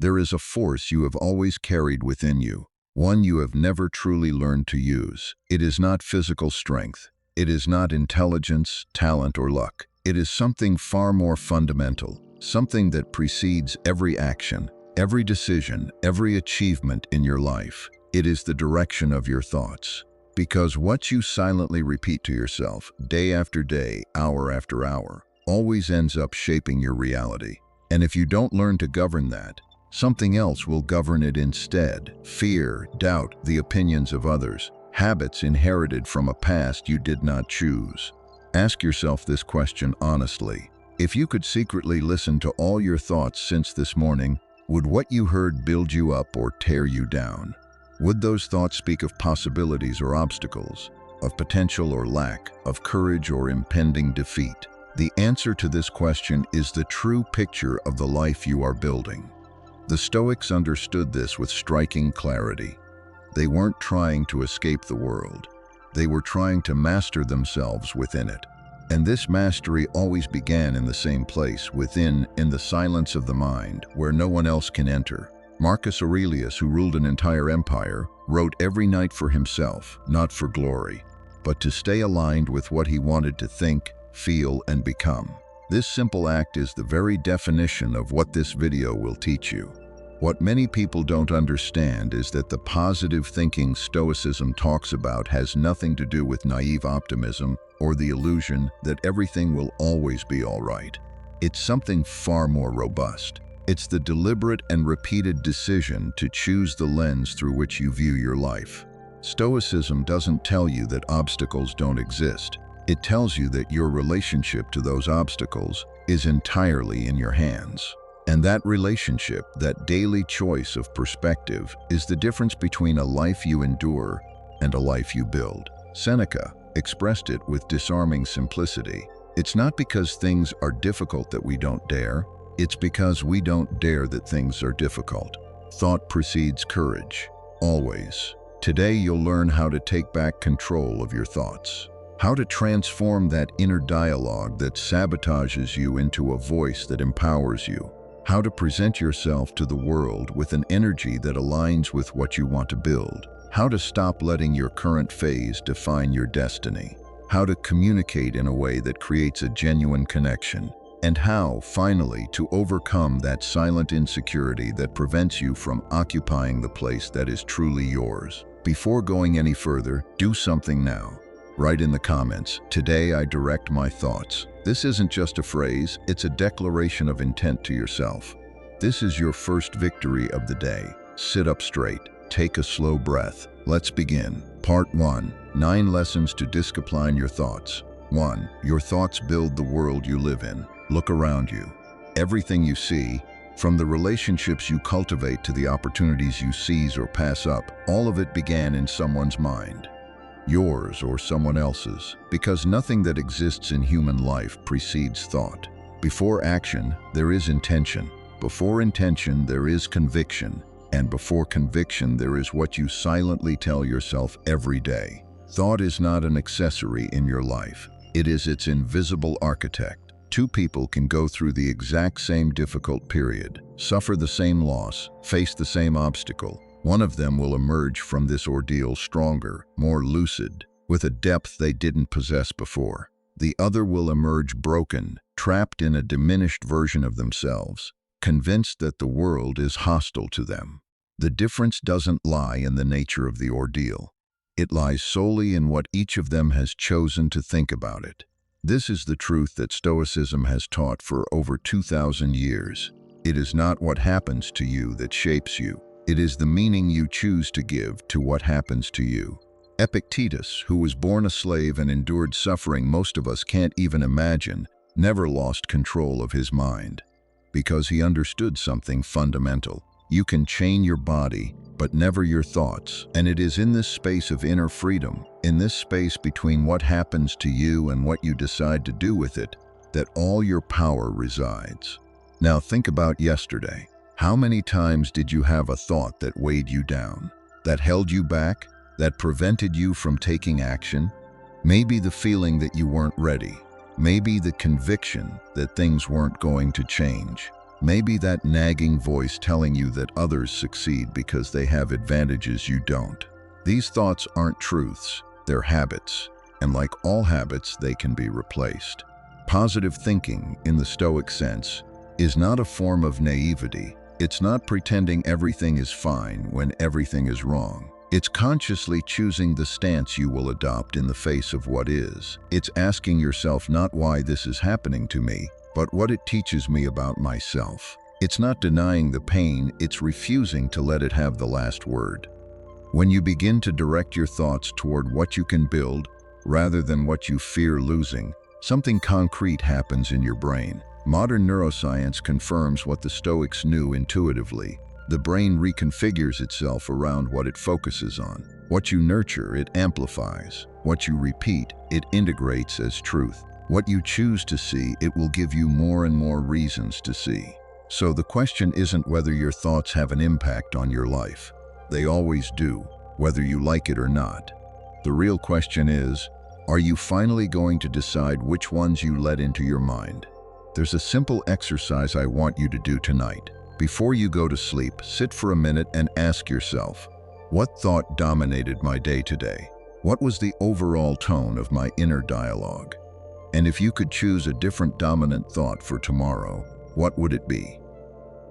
There is a force you have always carried within you, one you have never truly learned to use. It is not physical strength. It is not intelligence, talent, or luck. It is something far more fundamental, something that precedes every action, every decision, every achievement in your life. It is the direction of your thoughts. Because what you silently repeat to yourself, day after day, hour after hour, always ends up shaping your reality. And if you don't learn to govern that, something else will govern it instead. Fear, doubt, the opinions of others, habits inherited from a past you did not choose. Ask yourself this question honestly. If you could secretly listen to all your thoughts since this morning, would what you heard build you up or tear you down? Would those thoughts speak of possibilities or obstacles, of potential or lack, of courage or impending defeat? The answer to this question is the true picture of the life you are building. The Stoics understood this with striking clarity. They weren't trying to escape the world. They were trying to master themselves within it. And this mastery always began in the same place, within, in the silence of the mind, where no one else can enter. Marcus Aurelius, who ruled an entire empire, wrote every night for himself, not for glory, but to stay aligned with what he wanted to think, feel, and become. This simple act is the very definition of what this video will teach you. What many people don't understand is that the positive thinking Stoicism talks about has nothing to do with naive optimism or the illusion that everything will always be all right. It's something far more robust. It's the deliberate and repeated decision to choose the lens through which you view your life. Stoicism doesn't tell you that obstacles don't exist. It tells you that your relationship to those obstacles is entirely in your hands. And that relationship, that daily choice of perspective, is the difference between a life you endure and a life you build. Seneca expressed it with disarming simplicity. It's not because things are difficult that we don't dare. It's because we don't dare that things are difficult. Thought precedes courage, always. Today you'll learn how to take back control of your thoughts. How to transform that inner dialogue that sabotages you into a voice that empowers you. How to present yourself to the world with an energy that aligns with what you want to build. How to stop letting your current phase define your destiny. How to communicate in a way that creates a genuine connection. And how, finally, to overcome that silent insecurity that prevents you from occupying the place that is truly yours. Before going any further, do something now. Write in the comments, "Today I direct my thoughts." This isn't just a phrase, it's a declaration of intent to yourself. This is your first victory of the day. Sit up straight. Take a slow breath. Let's begin. Part 1. 9 Lessons to Discipline Your Thoughts. 1. Your thoughts build the world you live in. Look around you. Everything you see, from the relationships you cultivate to the opportunities you seize or pass up, all of it began in someone's mind. Yours or someone else's, because nothing that exists in human life precedes thought. Before action, there is intention. Before intention, there is conviction. And before conviction, there is what you silently tell yourself every day. Thought is not an accessory in your life. It is its invisible architect. 2 people can go through the exact same difficult period, suffer the same loss, face the same obstacle. One of them will emerge from this ordeal stronger, more lucid, with a depth they didn't possess before. The other will emerge broken, trapped in a diminished version of themselves, convinced that the world is hostile to them. The difference doesn't lie in the nature of the ordeal. It lies solely in what each of them has chosen to think about it. This is the truth that Stoicism has taught for over 2,000 years. It is not what happens to you that shapes you. It is the meaning you choose to give to what happens to you. Epictetus, who was born a slave and endured suffering most of us can't even imagine, never lost control of his mind. Because he understood something fundamental. You can chain your body, but never your thoughts. And it is in this space of inner freedom, in this space between what happens to you and what you decide to do with it, that all your power resides. Now think about yesterday. How many times did you have a thought that weighed you down, that held you back, that prevented you from taking action? Maybe the feeling that you weren't ready. Maybe the conviction that things weren't going to change. Maybe that nagging voice telling you that others succeed because they have advantages you don't. These thoughts aren't truths, they're habits, and like all habits, they can be replaced. Positive thinking, in the Stoic sense, is not a form of naivety. It's not pretending everything is fine when everything is wrong. It's consciously choosing the stance you will adopt in the face of what is. It's asking yourself not why this is happening to me, but what it teaches me about myself. It's not denying the pain, it's refusing to let it have the last word. When you begin to direct your thoughts toward what you can build, rather than what you fear losing, something concrete happens in your brain. Modern neuroscience confirms what the Stoics knew intuitively. The brain reconfigures itself around what it focuses on. What you nurture, it amplifies. What you repeat, it integrates as truth. What you choose to see, it will give you more and more reasons to see. So the question isn't whether your thoughts have an impact on your life. They always do, whether you like it or not. The real question is, are you finally going to decide which ones you let into your mind? There's a simple exercise I want you to do tonight. Before you go to sleep, sit for a minute and ask yourself, what thought dominated my day today? What was the overall tone of my inner dialogue? And if you could choose a different dominant thought for tomorrow, what would it be?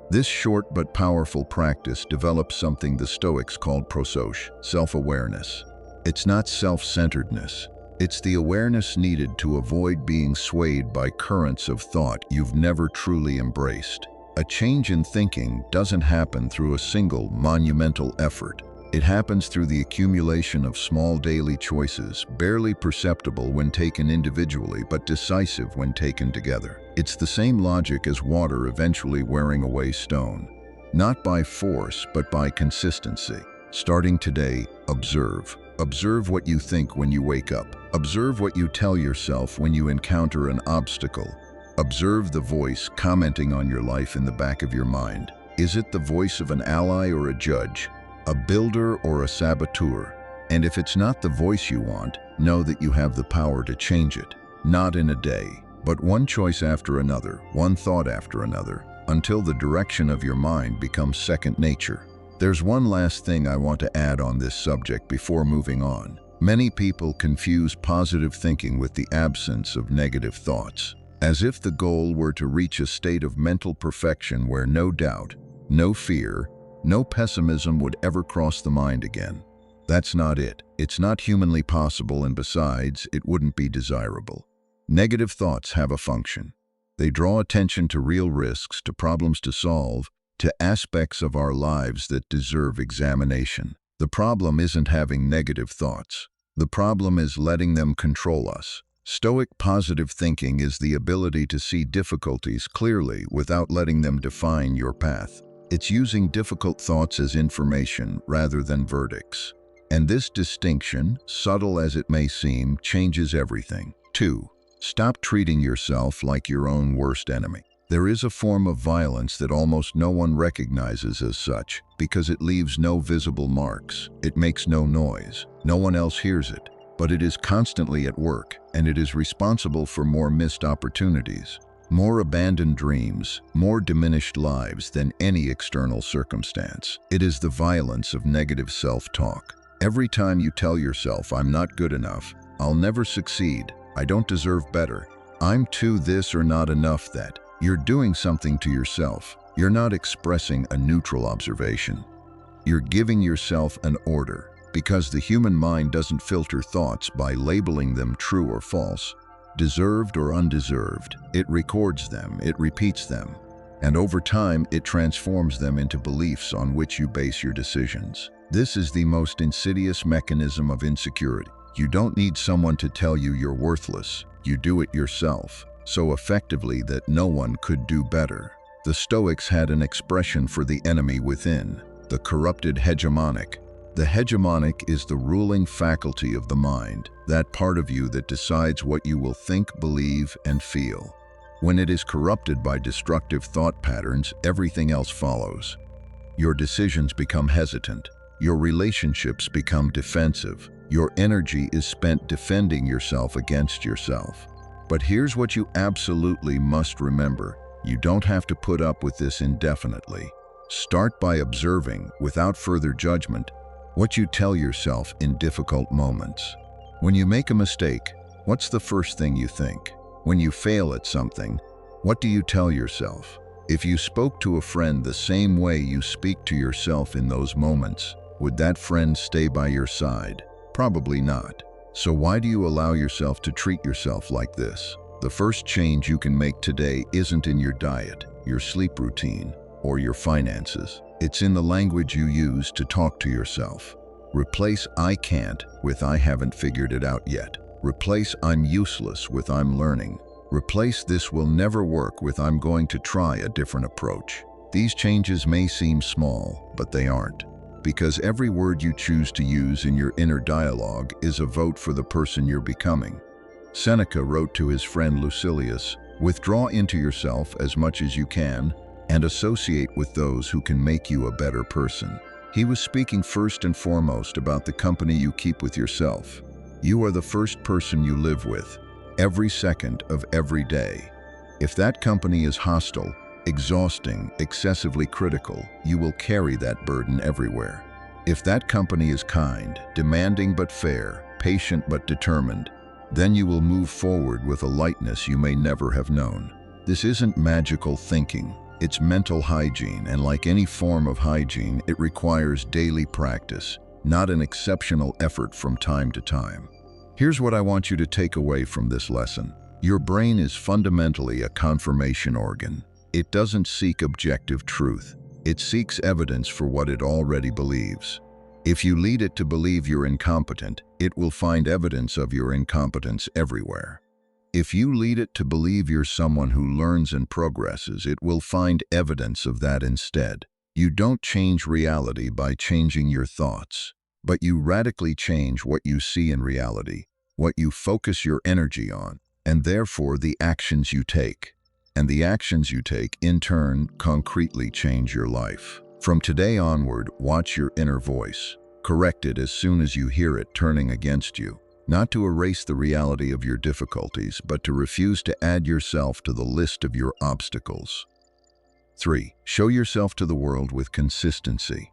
This short but powerful practice develops something the Stoics called prosoche, self-awareness. It's not self-centeredness. It's the awareness needed to avoid being swayed by currents of thought you've never truly embraced. A change in thinking doesn't happen through a single monumental effort. It happens through the accumulation of small daily choices, barely perceptible when taken individually, but decisive when taken together. It's the same logic as water eventually wearing away stone. Not by force, but by consistency. Starting today, observe. Observe what you think when you wake up. Observe what you tell yourself when you encounter an obstacle. Observe the voice commenting on your life in the back of your mind. Is it the voice of an ally or a judge, a builder or a saboteur? And if it's not the voice you want, know that you have the power to change it. Not in a day, but one choice after another, one thought after another, until the direction of your mind becomes second nature. There's one last thing I want to add on this subject before moving on. Many people confuse positive thinking with the absence of negative thoughts, as if the goal were to reach a state of mental perfection where no doubt, no fear, no pessimism would ever cross the mind again. That's not it. It's not humanly possible, and besides, it wouldn't be desirable. Negative thoughts have a function. They draw attention to real risks, to problems to solve, to aspects of our lives that deserve examination. The problem isn't having negative thoughts. The problem is letting them control us. Stoic positive thinking is the ability to see difficulties clearly without letting them define your path. It's using difficult thoughts as information rather than verdicts. And this distinction, subtle as it may seem, changes everything. 2. Stop treating yourself like your own worst enemy. There is a form of violence that almost no one recognizes as such because it leaves no visible marks. It makes no noise. No one else hears it. But it is constantly at work, and it is responsible for more missed opportunities, more abandoned dreams, more diminished lives than any external circumstance. It is the violence of negative self-talk. Every time you tell yourself, I'm not good enough, I'll never succeed, I don't deserve better, I'm too this or not enough that, you're doing something to yourself. You're not expressing a neutral observation. You're giving yourself an order, because the human mind doesn't filter thoughts by labeling them true or false, deserved or undeserved. It records them, it repeats them, and over time it transforms them into beliefs on which you base your decisions. This is the most insidious mechanism of insecurity. You don't need someone to tell you you're worthless. You do it yourself, so effectively that no one could do better. The Stoics had an expression for the enemy within, the corrupted hegemonic. The hegemonic is the ruling faculty of the mind, that part of you that decides what you will think, believe, and feel. When it is corrupted by destructive thought patterns, everything else follows. Your decisions become hesitant. Your relationships become defensive. Your energy is spent defending yourself against yourself. But here's what you absolutely must remember. You don't have to put up with this indefinitely. Start by observing, without further judgment, what you tell yourself in difficult moments. When you make a mistake, what's the first thing you think? When you fail at something, what do you tell yourself? If you spoke to a friend the same way you speak to yourself in those moments, would that friend stay by your side? Probably not. So why do you allow yourself to treat yourself like this? The first change you can make today isn't in your diet, your sleep routine, or your finances. It's in the language you use to talk to yourself. Replace "I can't" with "I haven't figured it out yet." Replace "I'm useless" with "I'm learning." Replace "this will never work" with "I'm going to try a different approach." These changes may seem small, but they aren't. Because every word you choose to use in your inner dialogue is a vote for the person you're becoming. Seneca wrote to his friend Lucilius, "Withdraw into yourself as much as you can, and associate with those who can make you a better person." He was speaking first and foremost about the company you keep with yourself. You are the first person you live with, every second of every day. If that company is hostile, exhausting, excessively critical, you will carry that burden everywhere. If that company is kind, demanding but fair, patient but determined, then you will move forward with a lightness you may never have known. This isn't magical thinking. It's mental hygiene, and like any form of hygiene, it requires daily practice, not an exceptional effort from time to time. Here's what I want you to take away from this lesson. Your brain is fundamentally a confirmation organ. It doesn't seek objective truth. It seeks evidence for what it already believes. If you lead it to believe you're incompetent, it will find evidence of your incompetence everywhere. If you lead it to believe you're someone who learns and progresses, it will find evidence of that instead. You don't change reality by changing your thoughts, but you radically change what you see in reality, what you focus your energy on, and therefore the actions you take. And the actions you take, in turn, concretely change your life. From today onward, watch your inner voice. Correct it as soon as you hear it turning against you. Not to erase the reality of your difficulties, but to refuse to add yourself to the list of your obstacles. 3. Show yourself to the world with consistency.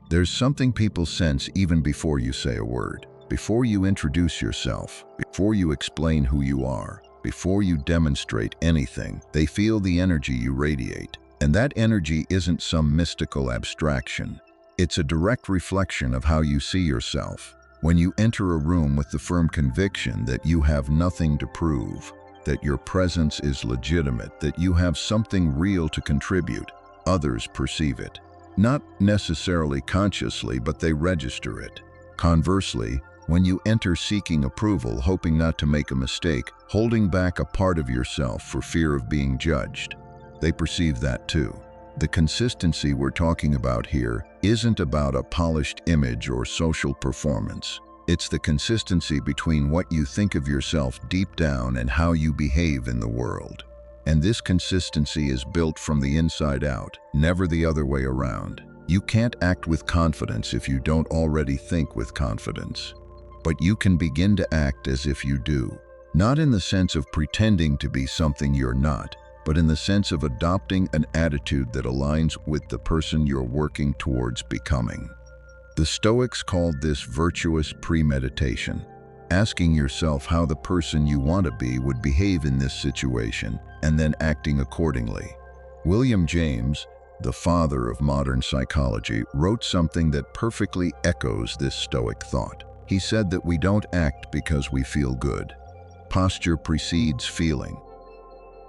There's something people sense even before you say a word. Before you introduce yourself, before you explain who you are, before you demonstrate anything, they feel the energy you radiate. And that energy isn't some mystical abstraction. It's a direct reflection of how you see yourself. When you enter a room with the firm conviction that you have nothing to prove, that your presence is legitimate, that you have something real to contribute, others perceive it. Not necessarily consciously, but they register it. Conversely, when you enter seeking approval, hoping not to make a mistake, holding back a part of yourself for fear of being judged, they perceive that too. The consistency we're talking about here isn't about a polished image or social performance. It's the consistency between what you think of yourself deep down and how you behave in the world. And this consistency is built from the inside out, never the other way around. You can't act with confidence if you don't already think with confidence. But you can begin to act as if you do. Not in the sense of pretending to be something you're not, but in the sense of adopting an attitude that aligns with the person you're working towards becoming. The Stoics called this virtuous premeditation, asking yourself how the person you want to be would behave in this situation, and then acting accordingly. William James, the father of modern psychology, wrote something that perfectly echoes this Stoic thought. He said that we don't act because we feel good. Posture precedes feeling.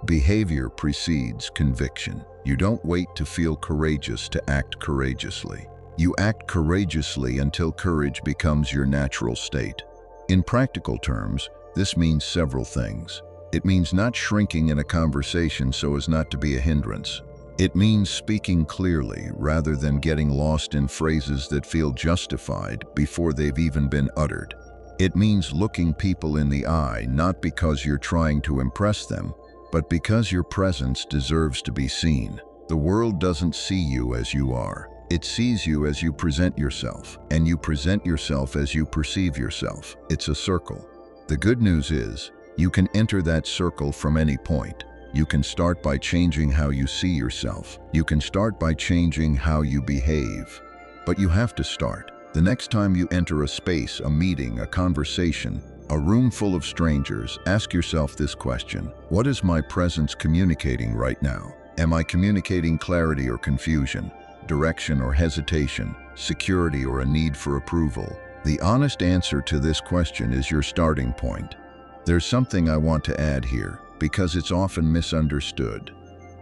Behavior precedes conviction. You don't wait to feel courageous to act courageously. You act courageously until courage becomes your natural state. In practical terms, this means several things. It means not shrinking in a conversation so as not to be a hindrance. It means speaking clearly rather than getting lost in phrases that feel justified before they've even been uttered. It means looking people in the eye not because you're trying to impress them, but because your presence deserves to be seen. The world doesn't see you as you are. It sees you as you present yourself, and you present yourself as you perceive yourself. It's a circle. The good news is, you can enter that circle from any point. You can start by changing how you see yourself. You can start by changing how you behave. But you have to start. The next time you enter a space, a meeting, a conversation, a room full of strangers, ask yourself this question: what is my presence communicating right now? Am I communicating clarity or confusion, direction or hesitation, security or a need for approval? The honest answer to this question is your starting point. There's something I want to add here, because it's often misunderstood.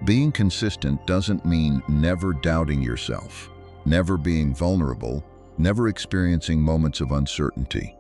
Being consistent doesn't mean never doubting yourself, never being vulnerable, never experiencing moments of uncertainty.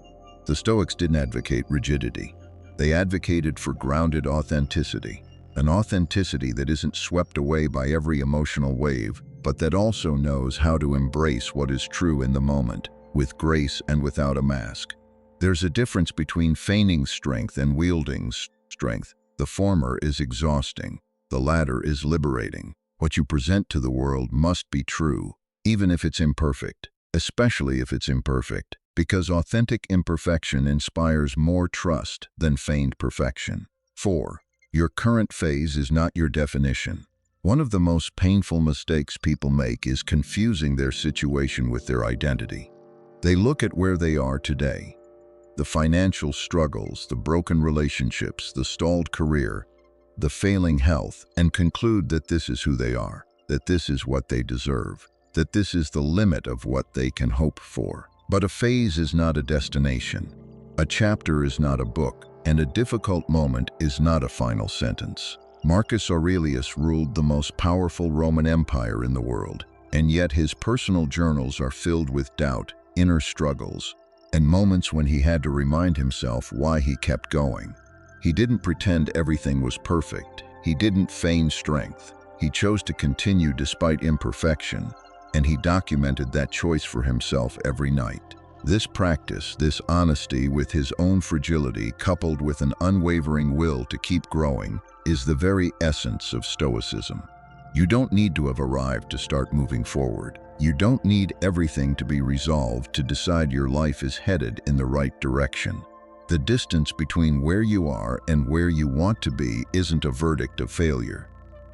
The Stoics didn't advocate rigidity. They advocated for grounded authenticity, an authenticity that isn't swept away by every emotional wave, but that also knows how to embrace what is true in the moment, with grace and without a mask. There's a difference between feigning strength and wielding strength. The former is exhausting. The latter is liberating. What you present to the world must be true, even if it's imperfect, especially if it's imperfect, because authentic imperfection inspires more trust than feigned perfection. 4. Your current phase is not your definition. One of the most painful mistakes people make is confusing their situation with their identity. They look at where they are today, the financial struggles, the broken relationships, the stalled career, the failing health, and conclude that this is who they are, that this is what they deserve, that this is the limit of what they can hope for. But a phase is not a destination. A chapter is not a book, and a difficult moment is not a final sentence. Marcus Aurelius ruled the most powerful Roman Empire in the world, and yet his personal journals are filled with doubt, inner struggles, and moments when he had to remind himself why he kept going. He didn't pretend everything was perfect. He didn't feign strength. He chose to continue despite imperfection, and he documented that choice for himself every night. This practice, this honesty with his own fragility, coupled with an unwavering will to keep growing, is the very essence of Stoicism. You don't need to have arrived to start moving forward. You don't need everything to be resolved to decide your life is headed in the right direction. The distance between where you are and where you want to be isn't a verdict of failure.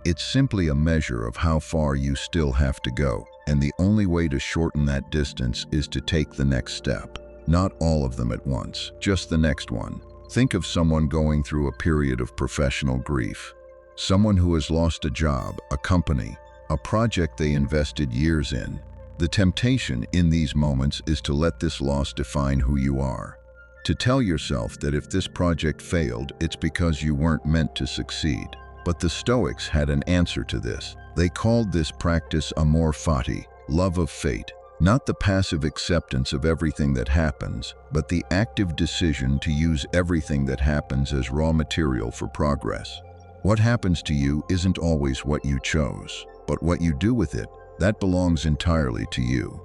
It's simply a measure of how far you still have to go, and the only way to shorten that distance is to take the next step. Not all of them at once, just the next one. Think of someone going through a period of professional grief. Someone who has lost a job, a company, a project they invested years in. The temptation in these moments is to let this loss define who you are. To tell yourself that if this project failed, it's because you weren't meant to succeed. But the Stoics had an answer to this. They called this practice amor fati, love of fate. Not the passive acceptance of everything that happens, but the active decision to use everything that happens as raw material for progress. What happens to you isn't always what you chose, but what you do with it, that belongs entirely to you.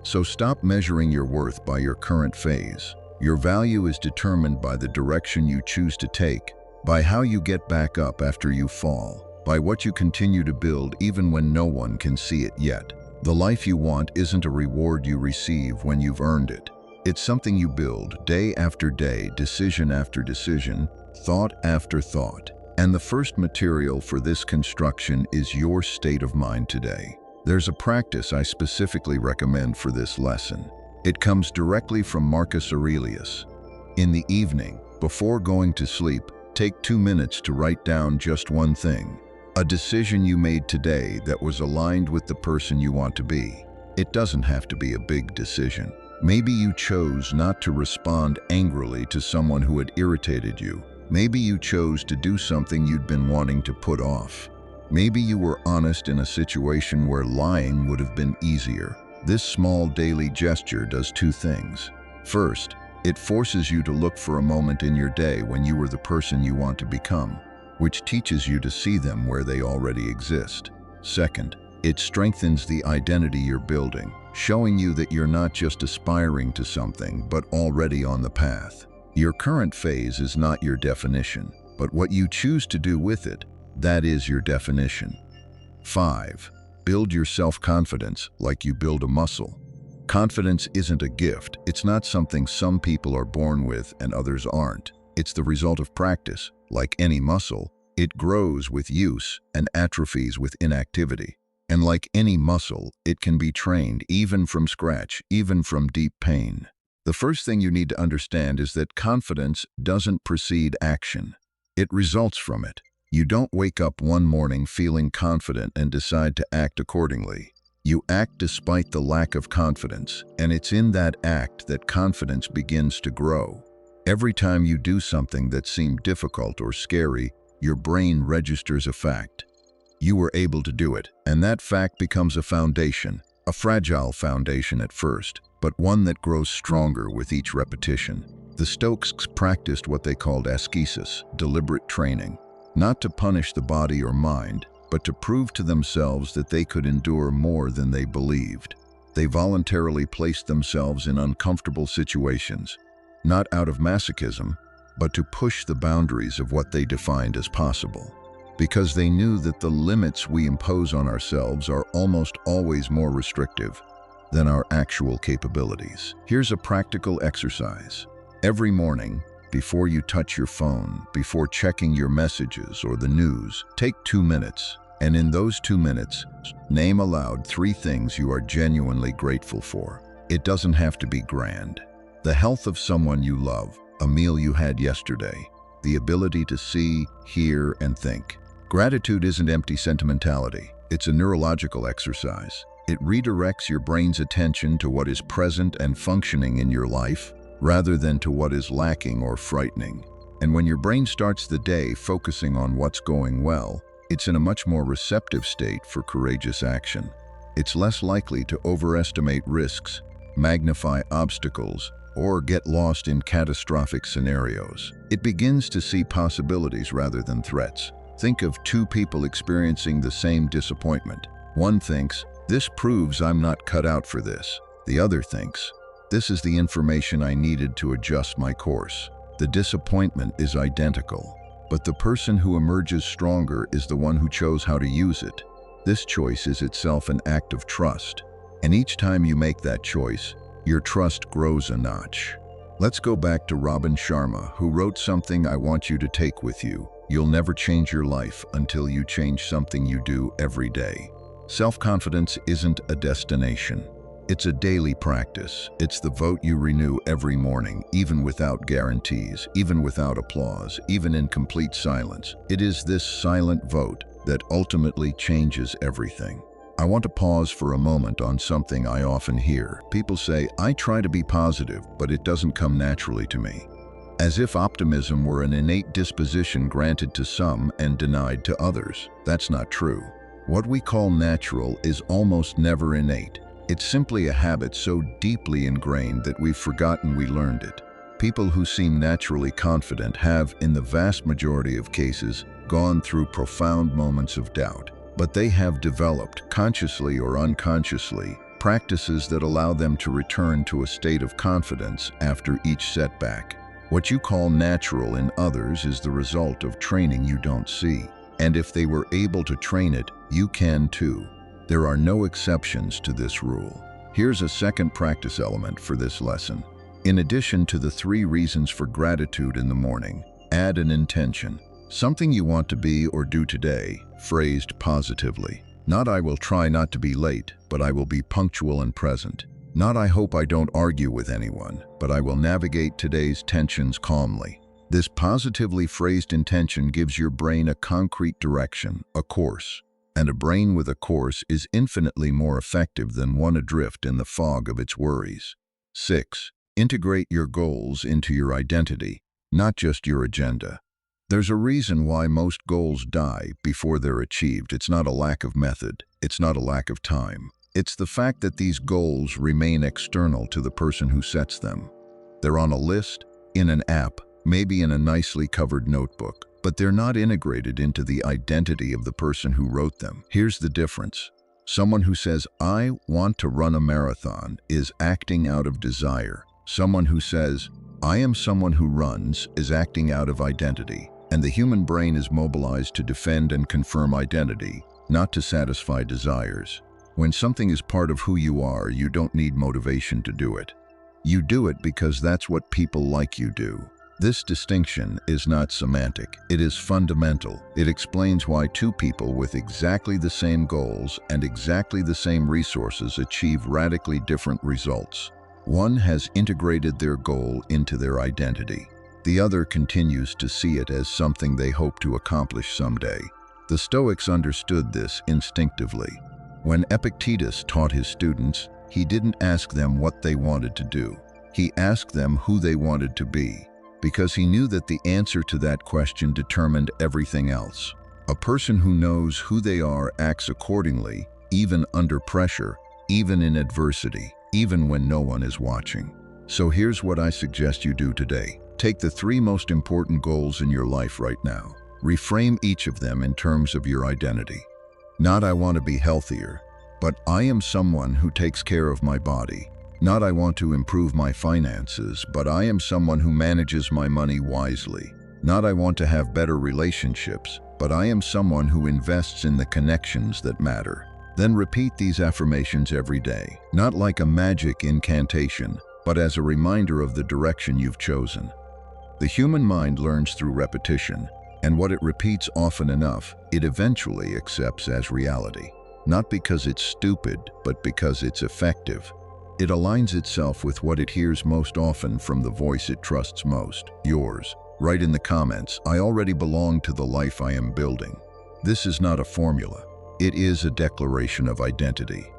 So stop measuring your worth by your current phase. Your value is determined by the direction you choose to take, by how you get back up after you fall, by what you continue to build even when no one can see it yet. The life you want isn't a reward you receive when you've earned it. It's something you build day after day, decision after decision, thought after thought. And the first material for this construction is your state of mind today. There's a practice I specifically recommend for this lesson. It comes directly from Marcus Aurelius. In the evening, before going to sleep, take 2 minutes to write down just one thing. A decision you made today that was aligned with the person you want to be. It doesn't have to be a big decision. Maybe you chose not to respond angrily to someone who had irritated you. Maybe you chose to do something you'd been wanting to put off. Maybe you were honest in a situation where lying would have been easier. This small daily gesture does 2 things. First, it forces you to look for a moment in your day when you were the person you want to become, which teaches you to see them where they already exist. Second, it strengthens the identity you're building, showing you that you're not just aspiring to something, but already on the path. Your current phase is not your definition, but what you choose to do with it, that is your definition. 5. Build your self-confidence like you build a muscle. Confidence isn't a gift. It's not something some people are born with and others aren't. It's the result of practice. Like any muscle, It grows with use and atrophies with inactivity. And like any muscle, it can be trained even from scratch, even from deep pain. The first thing you need to understand is that confidence doesn't precede action. It results from it. You don't wake up one morning feeling confident and decide to act accordingly. You act despite the lack of confidence, and it's in that act that confidence begins to grow. Every time you do something that seemed difficult or scary, your brain registers a fact. You were able to do it, and that fact becomes a foundation, a fragile foundation at first, but one that grows stronger with each repetition. The Stoics practiced what they called ascesis, deliberate training, not to punish the body or mind, but to prove to themselves that they could endure more than they believed. They voluntarily placed themselves in uncomfortable situations, not out of masochism, but to push the boundaries of what they defined as possible. Because they knew that the limits we impose on ourselves are almost always more restrictive than our actual capabilities. Here's a practical exercise. Every morning, before you touch your phone, before checking your messages or the news, take 2 minutes, and in those 2 minutes, name aloud 3 things you are genuinely grateful for. It doesn't have to be grand. The health of someone you love, a meal you had yesterday, the ability to see, hear, and think. Gratitude isn't empty sentimentality. It's a neurological exercise. It redirects your brain's attention to what is present and functioning in your life, rather than to what is lacking or frightening. And when your brain starts the day focusing on what's going well, it's in a much more receptive state for courageous action. It's less likely to overestimate risks, magnify obstacles, or get lost in catastrophic scenarios. It begins to see possibilities rather than threats. Think of 2 people experiencing the same disappointment. One thinks, "This proves I'm not cut out for this." The other thinks, "This is the information I needed to adjust my course." The disappointment is identical, but the person who emerges stronger is the one who chose how to use it. This choice is itself an act of trust, and each time you make that choice, your trust grows a notch. Let's go back to Robin Sharma, who wrote something I want you to take with you. You'll never change your life until you change something you do every day. Self-confidence isn't a destination. It's a daily practice. It's the vote you renew every morning, even without guarantees, even without applause, even in complete silence. It is this silent vote that ultimately changes everything. I want to pause for a moment on something I often hear. People say, "I try to be positive, but it doesn't come naturally to me." As if optimism were an innate disposition granted to some and denied to others. That's not true. What we call natural is almost never innate. It's simply a habit so deeply ingrained that we've forgotten we learned it. People who seem naturally confident have, in the vast majority of cases, gone through profound moments of doubt. But they have developed, consciously or unconsciously, practices that allow them to return to a state of confidence after each setback. What you call natural in others is the result of training you don't see. And if they were able to train it, you can too. There are no exceptions to this rule. Here's a second practice element for this lesson. In addition to the 3 reasons for gratitude in the morning, add an intention. Something you want to be or do today, phrased positively. Not "I will try not to be late, but I will be punctual and present." Not "I hope I don't argue with anyone, but I will navigate today's tensions calmly." This positively phrased intention gives your brain a concrete direction, a course. And a brain with a course is infinitely more effective than one adrift in the fog of its worries. 6. Integrate your goals into your identity, not just your agenda. There's a reason why most goals die before they're achieved. It's not a lack of method. It's not a lack of time. It's the fact that these goals remain external to the person who sets them. They're on a list, in an app, maybe in a nicely covered notebook, but they're not integrated into the identity of the person who wrote them. Here's the difference. Someone who says, "I want to run a marathon," is acting out of desire. Someone who says, "I am someone who runs," is acting out of identity. And the human brain is mobilized to defend and confirm identity, not to satisfy desires. When something is part of who you are, you don't need motivation to do it. You do it because that's what people like you do. This distinction is not semantic, it is fundamental. It explains why two people with exactly the same goals and exactly the same resources achieve radically different results. One has integrated their goal into their identity. The other continues to see it as something they hope to accomplish someday. The Stoics understood this instinctively. When Epictetus taught his students, he didn't ask them what they wanted to do. He asked them who they wanted to be, because he knew that the answer to that question determined everything else. A person who knows who they are acts accordingly, even under pressure, even in adversity, even when no one is watching. So here's what I suggest you do today. Take the 3 most important goals in your life right now. Reframe each of them in terms of your identity. Not I want to be healthier, but I am someone who takes care of my body. Not I want to improve my finances, but I am someone who manages my money wisely. Not I want to have better relationships, but I am someone who invests in the connections that matter. Then repeat these affirmations every day, not like a magic incantation, but as a reminder of the direction you've chosen. The human mind learns through repetition, and what it repeats often enough, it eventually accepts as reality. Not because it's stupid, but because it's effective. It aligns itself with what it hears most often from the voice it trusts most, yours. Write in the comments, I already belong to the life I am building. This is not a formula. It is a declaration of identity.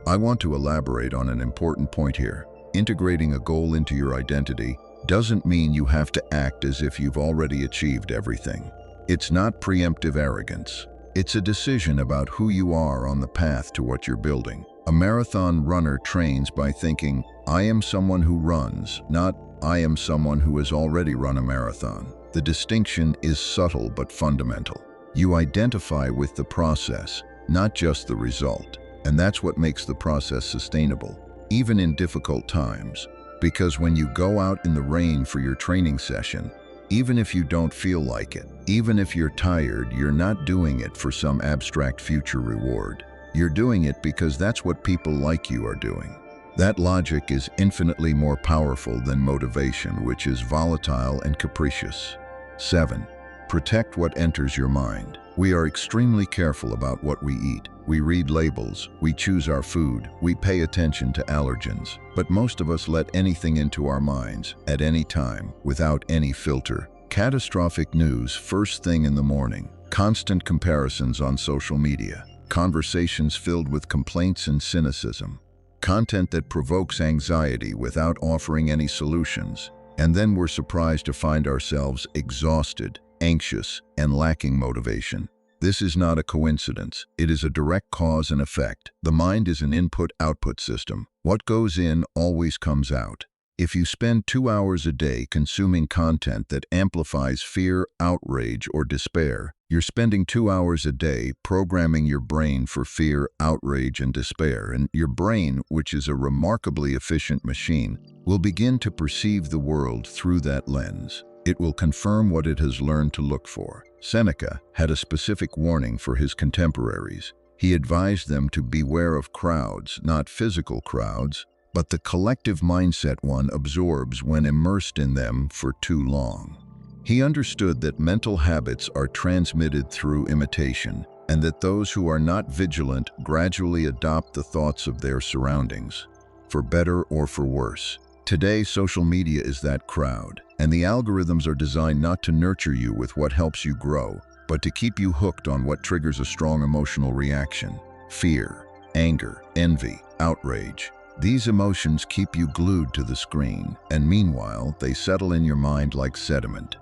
I want to elaborate on an important point here. Integrating a goal into your identity doesn't mean you have to act as if you've already achieved everything. It's not preemptive arrogance. It's a decision about who you are on the path to what you're building. A marathon runner trains by thinking, I am someone who runs, not I am someone who has already run a marathon. The distinction is subtle but fundamental. You identify with the process, not just the result. And that's what makes the process sustainable, even in difficult times. Because when you go out in the rain for your training session, even if you don't feel like it, even if you're tired, you're not doing it for some abstract future reward. You're doing it because that's what people like you are doing. That logic is infinitely more powerful than motivation, which is volatile and capricious. 7. Protect what enters your mind. We are extremely careful about what we eat. We read labels, we choose our food, we pay attention to allergens. But most of us let anything into our minds, at any time, without any filter. Catastrophic news first thing in the morning, constant comparisons on social media, conversations filled with complaints and cynicism, content that provokes anxiety without offering any solutions. And then we're surprised to find ourselves exhausted, anxious, and lacking motivation. This is not a coincidence. It is a direct cause and effect. The mind is an input-output system. What goes in always comes out. If you spend 2 hours a day consuming content that amplifies fear, outrage, or despair, you're spending 2 hours a day programming your brain for fear, outrage, and despair, and your brain, which is a remarkably efficient machine, will begin to perceive the world through that lens. It will confirm what it has learned to look for. Seneca had a specific warning for his contemporaries. He advised them to beware of crowds, not physical crowds, but the collective mindset one absorbs when immersed in them for too long. He understood that mental habits are transmitted through imitation, and that those who are not vigilant gradually adopt the thoughts of their surroundings, for better or for worse. Today, social media is that crowd, and the algorithms are designed not to nurture you with what helps you grow, but to keep you hooked on what triggers a strong emotional reaction. Fear, anger, envy, outrage. These emotions keep you glued to the screen, and meanwhile, they settle in your mind like sediment.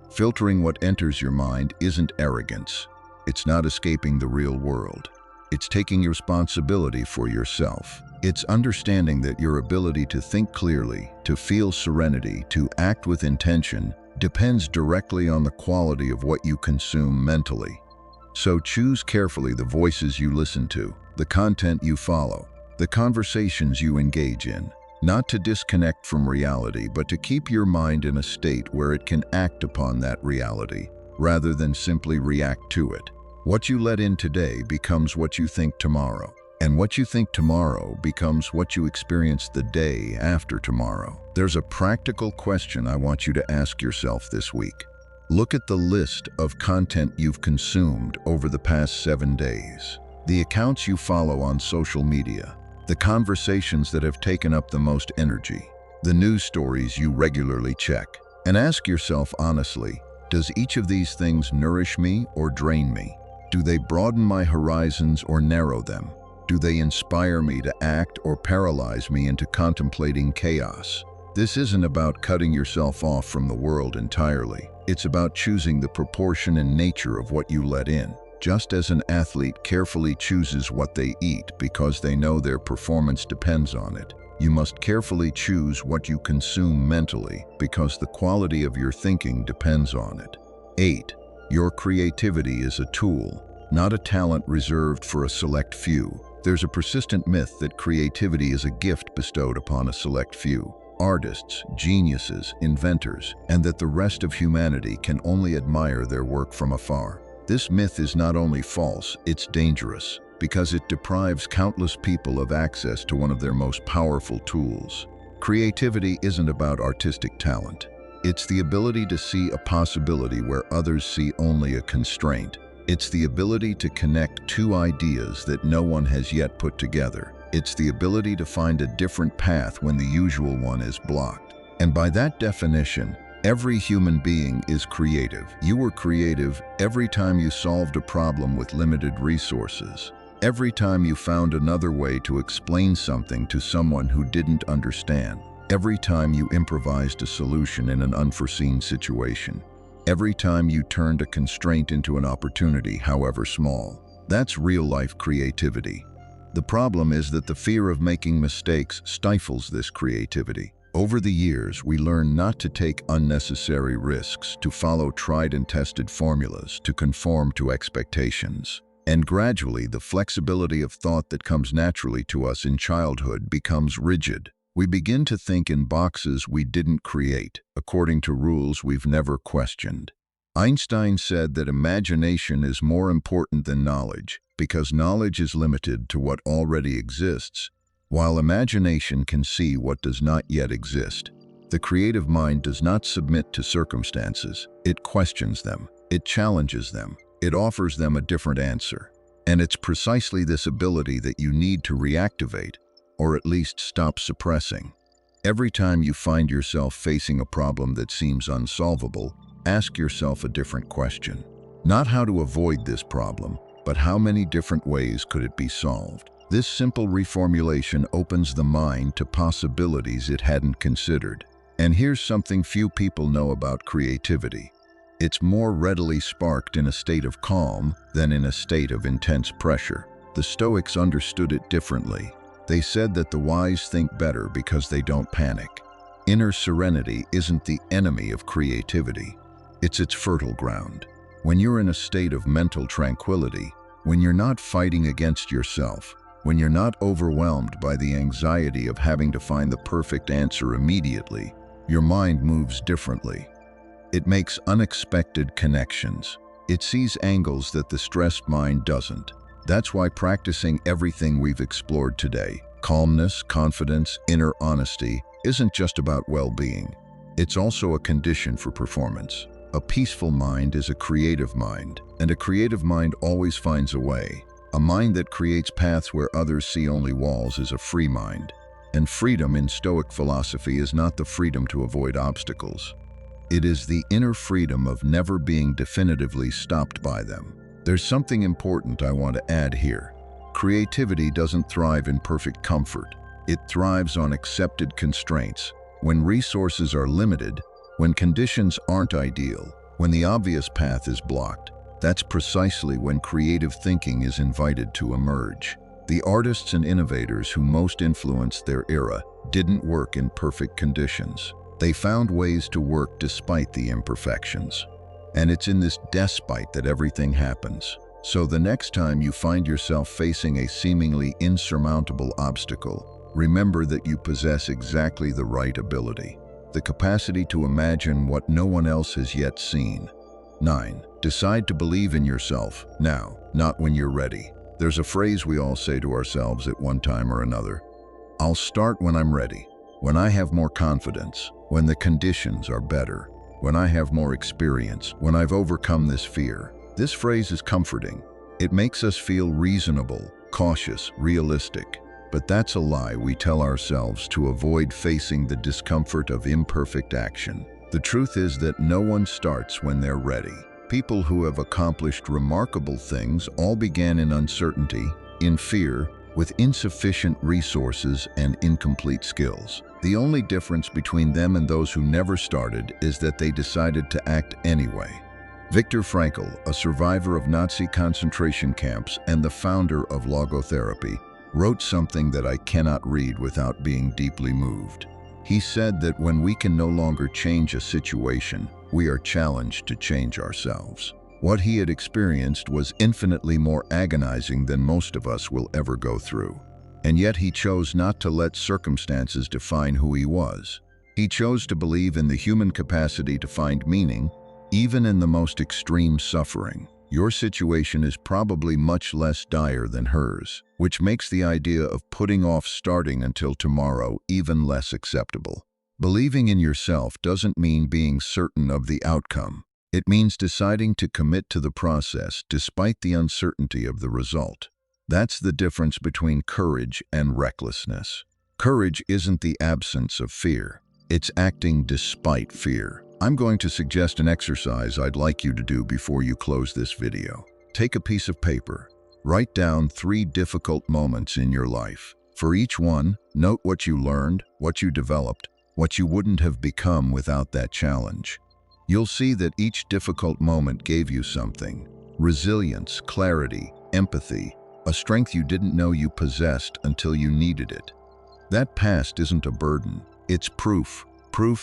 Filtering what enters your mind isn't arrogance. It's not escaping the real world. It's taking responsibility for yourself. It's understanding that your ability to think clearly, to feel serenity, to act with intention, depends directly on the quality of what you consume mentally. So choose carefully the voices you listen to, the content you follow, the conversations you engage in, not to disconnect from reality, but to keep your mind in a state where it can act upon that reality, rather than simply react to it. What you let in today becomes what you think tomorrow. And what you think tomorrow becomes what you experience the day after tomorrow. There's a practical question I want you to ask yourself this week. Look at the list of content you've consumed over the past 7 days. The accounts you follow on social media. The conversations that have taken up the most energy. The news stories you regularly check. And ask yourself honestly, does each of these things nourish me or drain me? Do they broaden my horizons or narrow them? Do they inspire me to act or paralyze me into contemplating chaos? This isn't about cutting yourself off from the world entirely. It's about choosing the proportion and nature of what you let in. Just as an athlete carefully chooses what they eat because they know their performance depends on it, you must carefully choose what you consume mentally because the quality of your thinking depends on it. 8. Your creativity is a tool, not a talent reserved for a select few. There's a persistent myth that creativity is a gift bestowed upon a select few. Artists, geniuses, inventors, and that the rest of humanity can only admire their work from afar. This myth is not only false, it's dangerous, because it deprives countless people of access to one of their most powerful tools. Creativity isn't about artistic talent. It's the ability to see a possibility where others see only a constraint. It's the ability to connect two ideas that no one has yet put together. It's the ability to find a different path when the usual one is blocked. And by that definition, every human being is creative. You were creative every time you solved a problem with limited resources. Every time you found another way to explain something to someone who didn't understand. Every time you improvised a solution in an unforeseen situation. Every time you turned a constraint into an opportunity, however small. That's real-life creativity. The problem is that the fear of making mistakes stifles this creativity. Over the years, we learn not to take unnecessary risks, to follow tried and tested formulas, to conform to expectations. And gradually, the flexibility of thought that comes naturally to us in childhood becomes rigid. We begin to think in boxes we didn't create, according to rules we've never questioned. Einstein said that imagination is more important than knowledge, because knowledge is limited to what already exists, while imagination can see what does not yet exist. The creative mind does not submit to circumstances. It questions them. It challenges them. It offers them a different answer. And it's precisely this ability that you need to reactivate, or at least stop suppressing. Every time you find yourself facing a problem that seems unsolvable, ask yourself a different question. Not how to avoid this problem, but how many different ways could it be solved? This simple reformulation opens the mind to possibilities it hadn't considered. And here's something few people know about creativity. It's more readily sparked in a state of calm than in a state of intense pressure. The Stoics understood it differently. They said that the wise think better because they don't panic. Inner serenity isn't the enemy of creativity. It's its fertile ground. When you're in a state of mental tranquility, when you're not fighting against yourself, when you're not overwhelmed by the anxiety of having to find the perfect answer immediately, your mind moves differently. It makes unexpected connections. It sees angles that the stressed mind doesn't. That's why practicing everything we've explored today, calmness, confidence, inner honesty, isn't just about well-being. It's also a condition for performance. A peaceful mind is a creative mind, and a creative mind always finds a way. A mind that creates paths where others see only walls is a free mind. And freedom in Stoic philosophy is not the freedom to avoid obstacles. It is the inner freedom of never being definitively stopped by them. There's something important I want to add here. Creativity doesn't thrive in perfect comfort. It thrives on accepted constraints. When resources are limited, when conditions aren't ideal, when the obvious path is blocked, that's precisely when creative thinking is invited to emerge. The artists and innovators who most influenced their era didn't work in perfect conditions. They found ways to work despite the imperfections. And it's in this despite that everything happens. So the next time you find yourself facing a seemingly insurmountable obstacle, remember that you possess exactly the right ability, the capacity to imagine what no one else has yet seen. 9. Decide to believe in yourself now, not when you're ready. There's a phrase we all say to ourselves at one time or another. I'll start when I'm ready, when I have more confidence, when the conditions are better, when I have more experience, when I've overcome this fear. This phrase is comforting. It makes us feel reasonable, cautious, realistic. But that's a lie we tell ourselves to avoid facing the discomfort of imperfect action. The truth is that no one starts when they're ready. People who have accomplished remarkable things all began in uncertainty, in fear, with insufficient resources and incomplete skills. The only difference between them and those who never started is that they decided to act anyway. Viktor Frankl, a survivor of Nazi concentration camps and the founder of logotherapy, wrote something that I cannot read without being deeply moved. He said that when we can no longer change a situation, we are challenged to change ourselves. What he had experienced was infinitely more agonizing than most of us will ever go through. And yet he chose not to let circumstances define who he was. He chose to believe in the human capacity to find meaning, even in the most extreme suffering. Your situation is probably much less dire than hers, which makes the idea of putting off starting until tomorrow even less acceptable. Believing in yourself doesn't mean being certain of the outcome. It means deciding to commit to the process despite the uncertainty of the result. That's the difference between courage and recklessness. Courage isn't the absence of fear. It's acting despite fear. I'm going to suggest an exercise I'd like you to do before you close this video. Take a piece of paper. Write down 3 difficult moments in your life. For each one, note what you learned, what you developed, what you wouldn't have become without that challenge. You'll see that each difficult moment gave you something: resilience, clarity, empathy, a strength you didn't know you possessed until you needed it. That past isn't a burden, it's proof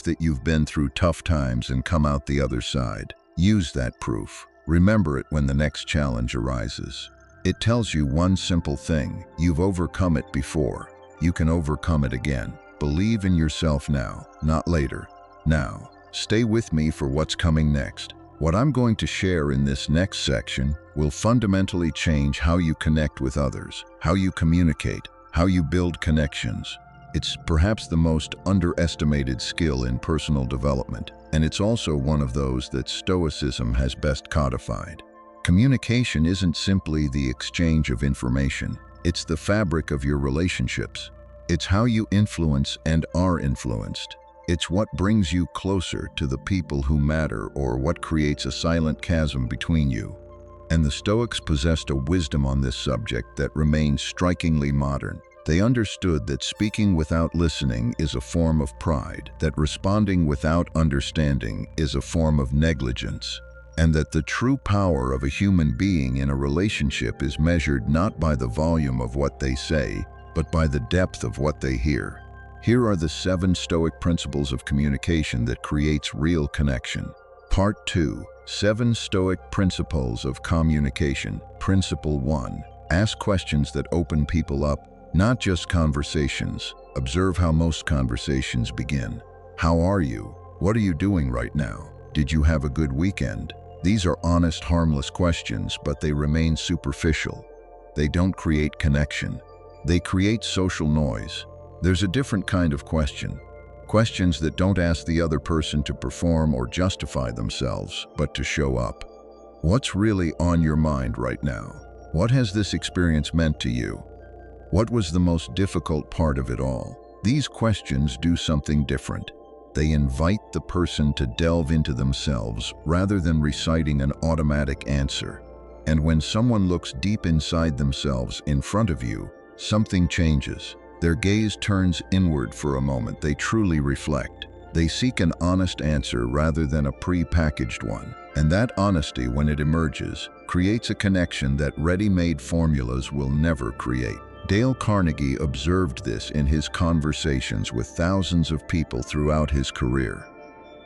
that you've been through tough times and come out the other side. Use that proof. Remember it when the next challenge arises. It tells you one simple thing: you've overcome it before. You can overcome it again. Believe in yourself now, not later. Now, stay with me for what's coming next. What I'm going to share in this next section will fundamentally change how you connect with others, how you communicate, how you build connections. It's perhaps the most underestimated skill in personal development, and it's also one of those that Stoicism has best codified. Communication isn't simply the exchange of information. It's the fabric of your relationships. It's how you influence and are influenced. It's what brings you closer to the people who matter, or what creates a silent chasm between you. And the Stoics possessed a wisdom on this subject that remains strikingly modern. They understood that speaking without listening is a form of pride, that responding without understanding is a form of negligence, and that the true power of a human being in a relationship is measured not by the volume of what they say, but by the depth of what they hear. Here are the 7 Stoic principles of communication that creates real connection. Part 2. 7 Stoic principles of communication. Principle 1. Ask questions that open people up, not just conversations. Observe how most conversations begin. How are you? What are you doing right now? Did you have a good weekend? These are honest, harmless questions, but they remain superficial. They don't create connection. They create social noise. There's a different kind of question. Questions that don't ask the other person to perform or justify themselves, but to show up. What's really on your mind right now? What has this experience meant to you? What was the most difficult part of it all? These questions do something different. They invite the person to delve into themselves rather than reciting an automatic answer. And when someone looks deep inside themselves in front of you, something changes. Their gaze turns inward for a moment. They truly reflect. They seek an honest answer rather than a pre-packaged one. And that honesty, when it emerges, creates a connection that ready-made formulas will never create. Dale Carnegie observed this in his conversations with thousands of people throughout his career.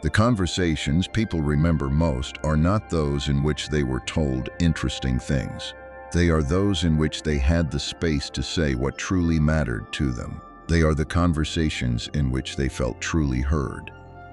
The conversations people remember most are not those in which they were told interesting things. They are those in which they had the space to say what truly mattered to them. They are the conversations in which they felt truly heard.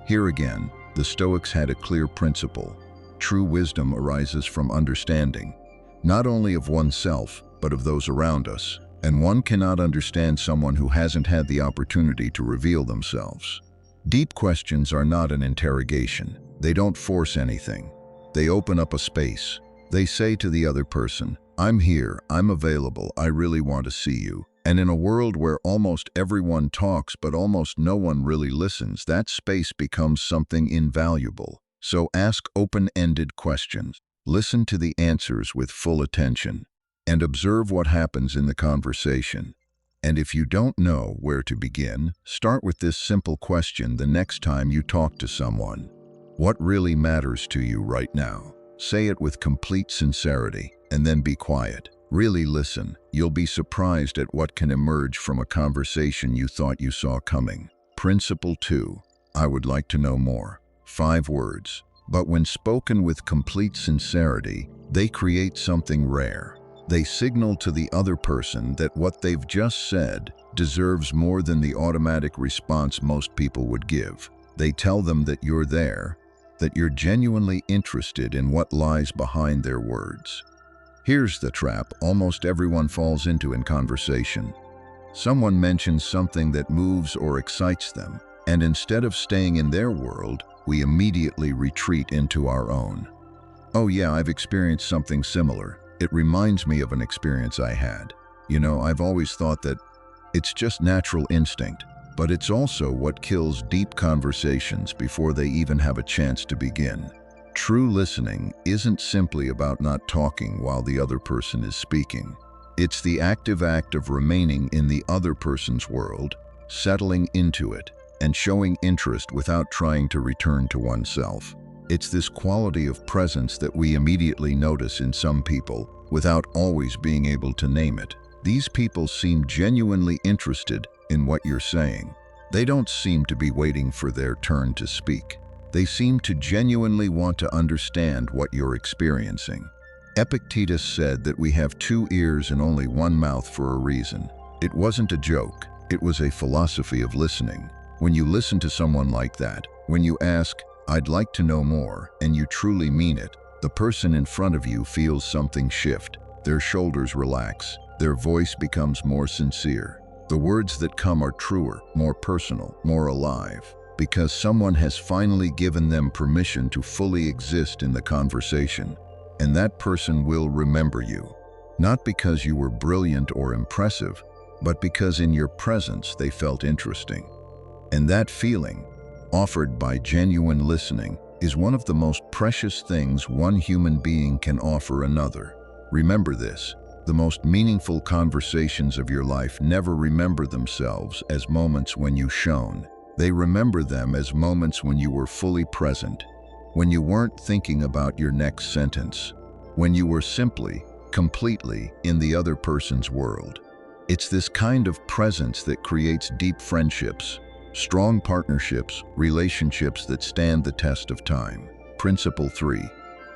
Here again, the Stoics had a clear principle. True wisdom arises from understanding. not only of oneself, but of those around us. And one cannot understand someone who hasn't had the opportunity to reveal themselves. Deep questions are not an interrogation. They don't force anything. They open up a space. They say to the other person, "I'm here, I'm available, I really want to see you." And in a world where almost everyone talks but almost no one really listens, that space becomes something invaluable. So ask open-ended questions. Listen to the answers with full attention, and observe what happens in the conversation. And if you don't know where to begin, start with this simple question the next time you talk to someone. What really matters to you right now? Say it with complete sincerity, and then be quiet. Really listen. You'll be surprised at what can emerge from a conversation you thought you saw coming. Principle 2. I would like to know more. 5 words. But when spoken with complete sincerity, they create something rare. They signal to the other person that what they've just said deserves more than the automatic response most people would give. They tell them that you're there, that you're genuinely interested in what lies behind their words. Here's the trap almost everyone falls into in conversation. Someone mentions something that moves or excites them, and instead of staying in their world, we immediately retreat into our own. "Oh yeah, I've experienced something similar. It reminds me of an experience I had. I've always thought that it's just natural instinct, but it's also what kills deep conversations before they even have a chance to begin." True listening isn't simply about not talking while the other person is speaking. It's the active act of remaining in the other person's world, settling into it, and showing interest without trying to return to oneself. It's this quality of presence that we immediately notice in some people, without always being able to name it. These people seem genuinely interested in what you're saying. They don't seem to be waiting for their turn to speak. They seem to genuinely want to understand what you're experiencing. Epictetus said that we have 2 ears and only 1 mouth for a reason. It wasn't a joke. It was a philosophy of listening. When you listen to someone like that, when you ask, "I'd like to know more," and you truly mean it, the person in front of you feels something shift. Their shoulders relax. Their voice becomes more sincere. The words that come are truer, more personal, more alive, because someone has finally given them permission to fully exist in the conversation. And that person will remember you, not because you were brilliant or impressive, but because in your presence they felt interesting. And that feeling, offered by genuine listening, is one of the most precious things one human being can offer another. Remember this: the most meaningful conversations of your life never remember themselves as moments when you shone. They remember them as moments when you were fully present, when you weren't thinking about your next sentence, when you were simply, completely in the other person's world. It's this kind of presence that creates deep friendships, strong partnerships, relationships that stand the test of time. Principle 3.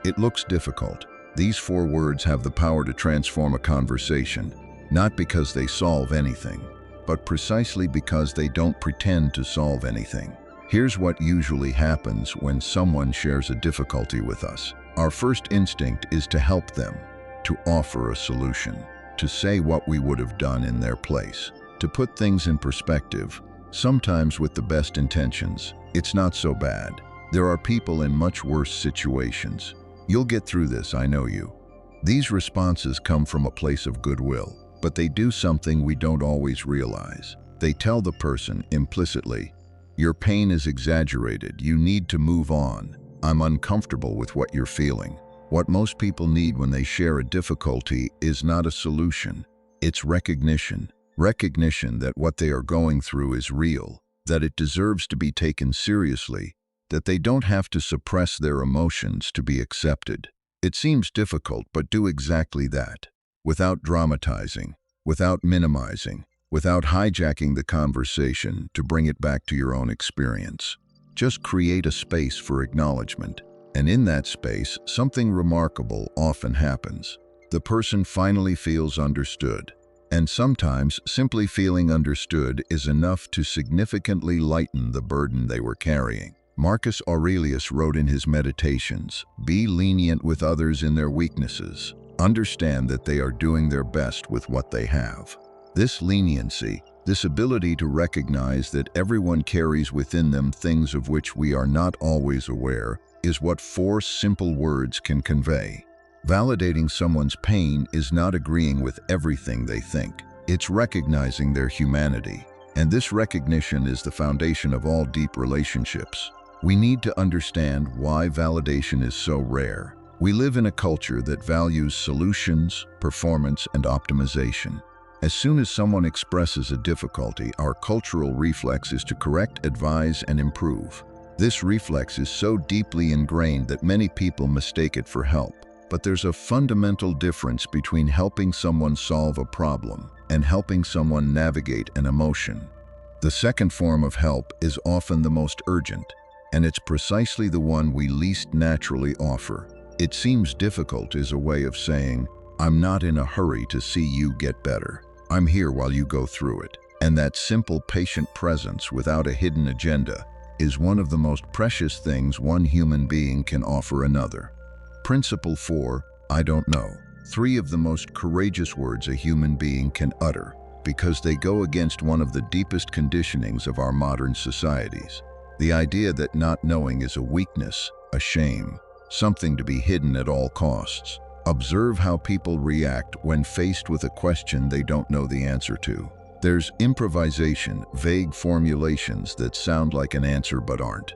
It looks difficult. These 4 words have the power to transform a conversation, not because they solve anything, but precisely because they don't pretend to solve anything. Here's what usually happens when someone shares a difficulty with us. Our first instinct is to help them, to offer a solution, to say what we would have done in their place, to put things in perspective, sometimes with the best intentions. It's not so bad. There are people in much worse situations. You'll get through this, I know you. These responses come from a place of goodwill, but they do something we don't always realize. They tell the person, implicitly, "Your pain is exaggerated, you need to move on. I'm uncomfortable with what you're feeling." What most people need when they share a difficulty is not a solution. It's recognition. Recognition that what they are going through is real, that it deserves to be taken seriously, that they don't have to suppress their emotions to be accepted. It seems difficult, but do exactly that. Without dramatizing, without minimizing, without hijacking the conversation to bring it back to your own experience. Just create a space for acknowledgement. And in that space, something remarkable often happens. The person finally feels understood. And sometimes simply feeling understood is enough to significantly lighten the burden they were carrying. Marcus Aurelius wrote in his Meditations, "Be lenient with others in their weaknesses. Understand that they are doing their best with what they have. This leniency, this ability to recognize that everyone carries within them things of which we are not always aware, is what 4 simple words can convey. Validating someone's pain is not agreeing with everything they think. It's recognizing their humanity. And this recognition is the foundation of all deep relationships. We need to understand why validation is so rare. We live in a culture that values solutions, performance, and optimization. As soon as someone expresses a difficulty, our cultural reflex is to correct, advise, and improve. This reflex is so deeply ingrained that many people mistake it for help. But there's a fundamental difference between helping someone solve a problem and helping someone navigate an emotion. The second form of help is often the most urgent, and it's precisely the one we least naturally offer. It seems difficult is a way of saying, I'm not in a hurry to see you get better. I'm here while you go through it. And that simple, patient presence without a hidden agenda is one of the most precious things one human being can offer another. Principle 4, I don't know. 3 of the most courageous words a human being can utter, because they go against one of the deepest conditionings of our modern societies. The idea that not knowing is a weakness, a shame, something to be hidden at all costs. Observe how people react when faced with a question they don't know the answer to. There's improvisation, vague formulations that sound like an answer but aren't.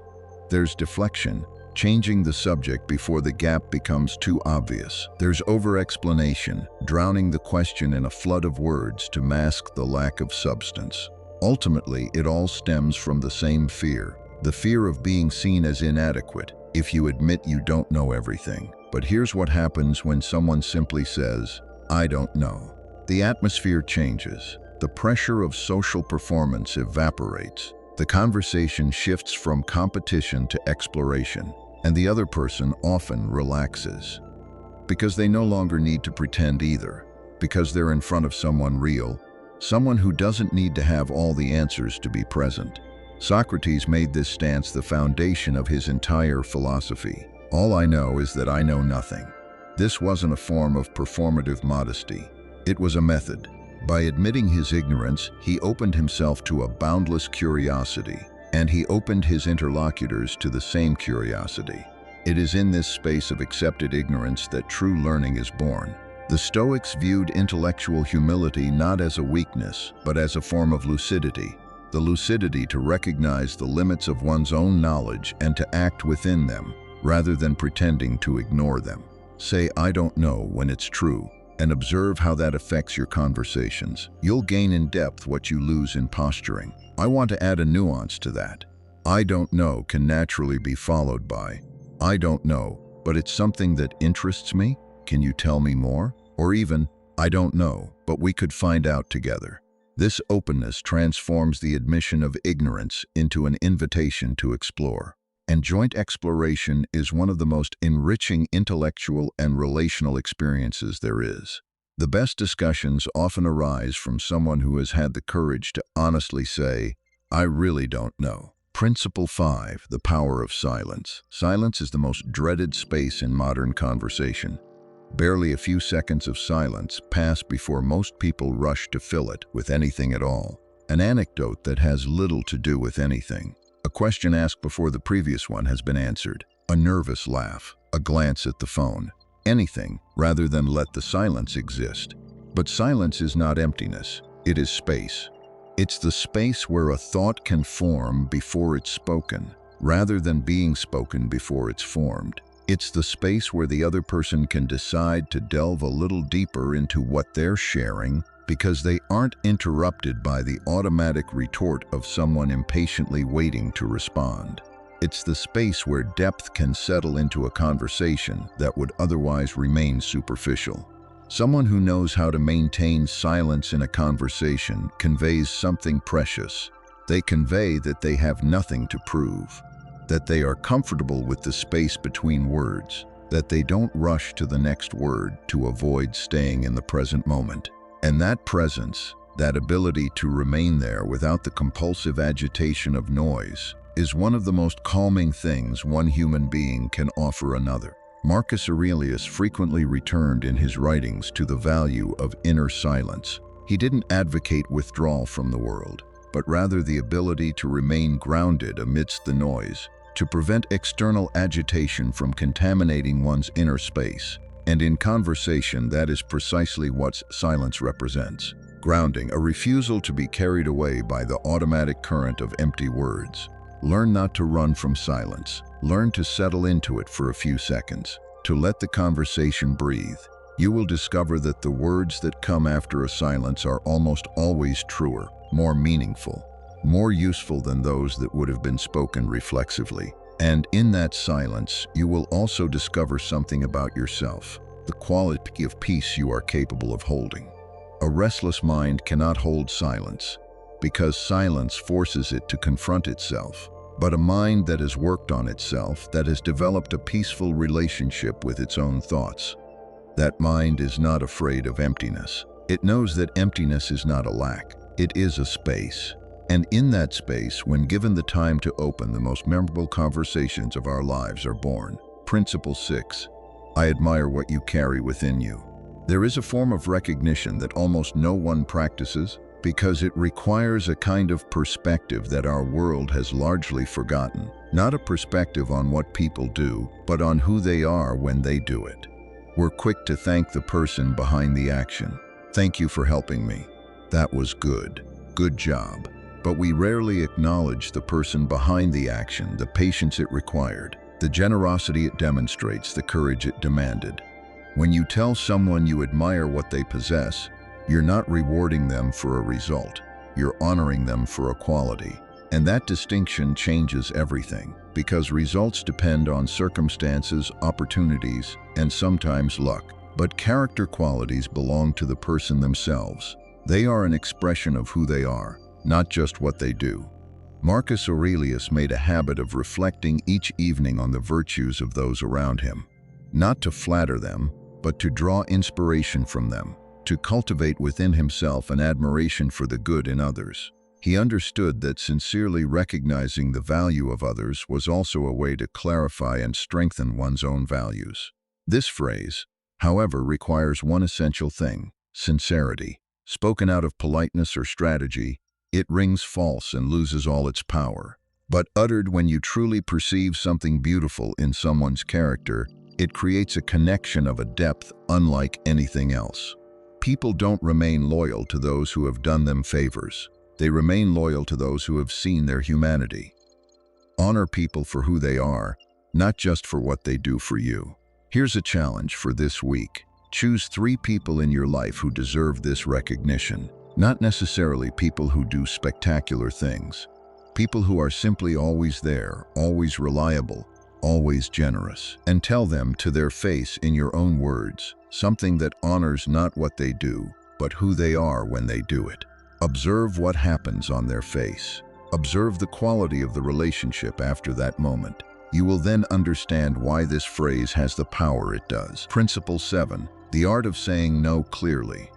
There's deflection, changing the subject before the gap becomes too obvious. There's over-explanation, drowning the question in a flood of words to mask the lack of substance. Ultimately, it all stems from the same fear, the fear of being seen as inadequate if you admit you don't know everything. But here's what happens when someone simply says, I don't know. The atmosphere changes. The pressure of social performance evaporates. The conversation shifts from competition to exploration, and the other person often relaxes. Because they no longer need to pretend either, because they're in front of someone real, someone who doesn't need to have all the answers to be present. Socrates made this stance the foundation of his entire philosophy. All I know is that I know nothing. This wasn't a form of performative modesty. It was a method. By admitting his ignorance, he opened himself to a boundless curiosity, and he opened his interlocutors to the same curiosity. It is in this space of accepted ignorance that true learning is born. The Stoics viewed intellectual humility not as a weakness, but as a form of lucidity. The lucidity to recognize the limits of one's own knowledge and to act within them, rather than pretending to ignore them. Say, I don't know when it's true, and observe how that affects your conversations. You'll gain in depth what you lose in posturing. I want to add a nuance to that. I don't know can naturally be followed by, I don't know, but it's something that interests me. Can you tell me more? Or even, I don't know, but we could find out together. This openness transforms the admission of ignorance into an invitation to explore. And joint exploration is one of the most enriching intellectual and relational experiences there is. The best discussions often arise from someone who has had the courage to honestly say, I really don't know. Principle 5, the power of silence. Silence is the most dreaded space in modern conversation. Barely a few seconds of silence pass before most people rush to fill it with anything at all. An anecdote that has little to do with anything. A question asked before the previous one has been answered. A nervous laugh, a glance at the phone. Anything, rather than let the silence exist. But silence is not emptiness, it is space. It's the space where a thought can form before it's spoken, rather than being spoken before it's formed. It's the space where the other person can decide to delve a little deeper into what they're sharing because they aren't interrupted by the automatic retort of someone impatiently waiting to respond. It's the space where depth can settle into a conversation that would otherwise remain superficial. Someone who knows how to maintain silence in a conversation conveys something precious. They convey that they have nothing to prove, that they are comfortable with the space between words, that they don't rush to the next word to avoid staying in the present moment. And that presence, that ability to remain there without the compulsive agitation of noise, is one of the most calming things one human being can offer another. Marcus Aurelius frequently returned in his writings to the value of inner silence. He didn't advocate withdrawal from the world, but rather the ability to remain grounded amidst the noise, to prevent external agitation from contaminating one's inner space. And in conversation, that is precisely what silence represents. Grounding, a refusal to be carried away by the automatic current of empty words. Learn not to run from silence. Learn to settle into it for a few seconds, to let the conversation breathe. You will discover that the words that come after a silence are almost always truer, more meaningful, more useful than those that would have been spoken reflexively. And in that silence, you will also discover something about yourself, the quality of peace you are capable of holding. A restless mind cannot hold silence, because silence forces it to confront itself. But a mind that has worked on itself, that has developed a peaceful relationship with its own thoughts, that mind is not afraid of emptiness. It knows that emptiness is not a lack, it is a space. And in that space, when given the time to open, the most memorable conversations of our lives are born. Principle 6. I admire what you carry within you. There is a form of recognition that almost no one practices, because it requires a kind of perspective that our world has largely forgotten. Not a perspective on what people do, but on who they are when they do it. We're quick to thank the person behind the action. Thank you for helping me. That was good. Good job. But we rarely acknowledge the person behind the action, the patience it required, the generosity it demonstrates, the courage it demanded. When you tell someone you admire what they possess, you're not rewarding them for a result. You're honoring them for a quality. And that distinction changes everything, because results depend on circumstances, opportunities, and sometimes luck. But character qualities belong to the person themselves. They are an expression of who they are, not just what they do. Marcus Aurelius made a habit of reflecting each evening on the virtues of those around him, not to flatter them, but to draw inspiration from them, to cultivate within himself an admiration for the good in others. He understood that sincerely recognizing the value of others was also a way to clarify and strengthen one's own values. This phrase, however, requires one essential thing: sincerity. Spoken out of politeness or strategy, it rings false and loses all its power. But uttered when you truly perceive something beautiful in someone's character, it creates a connection of a depth unlike anything else. People don't remain loyal to those who have done them favors. They remain loyal to those who have seen their humanity. Honor people for who they are, not just for what they do for you. Here's a challenge for this week. Choose 3 people in your life who deserve this recognition. Not necessarily people who do spectacular things. People who are simply always there, always reliable, always generous. And tell them to their face in your own words, something that honors not what they do, but who they are when they do it. Observe what happens on their face. Observe the quality of the relationship after that moment. You will then understand why this phrase has the power it does. Principle 7. The art of saying no clearly.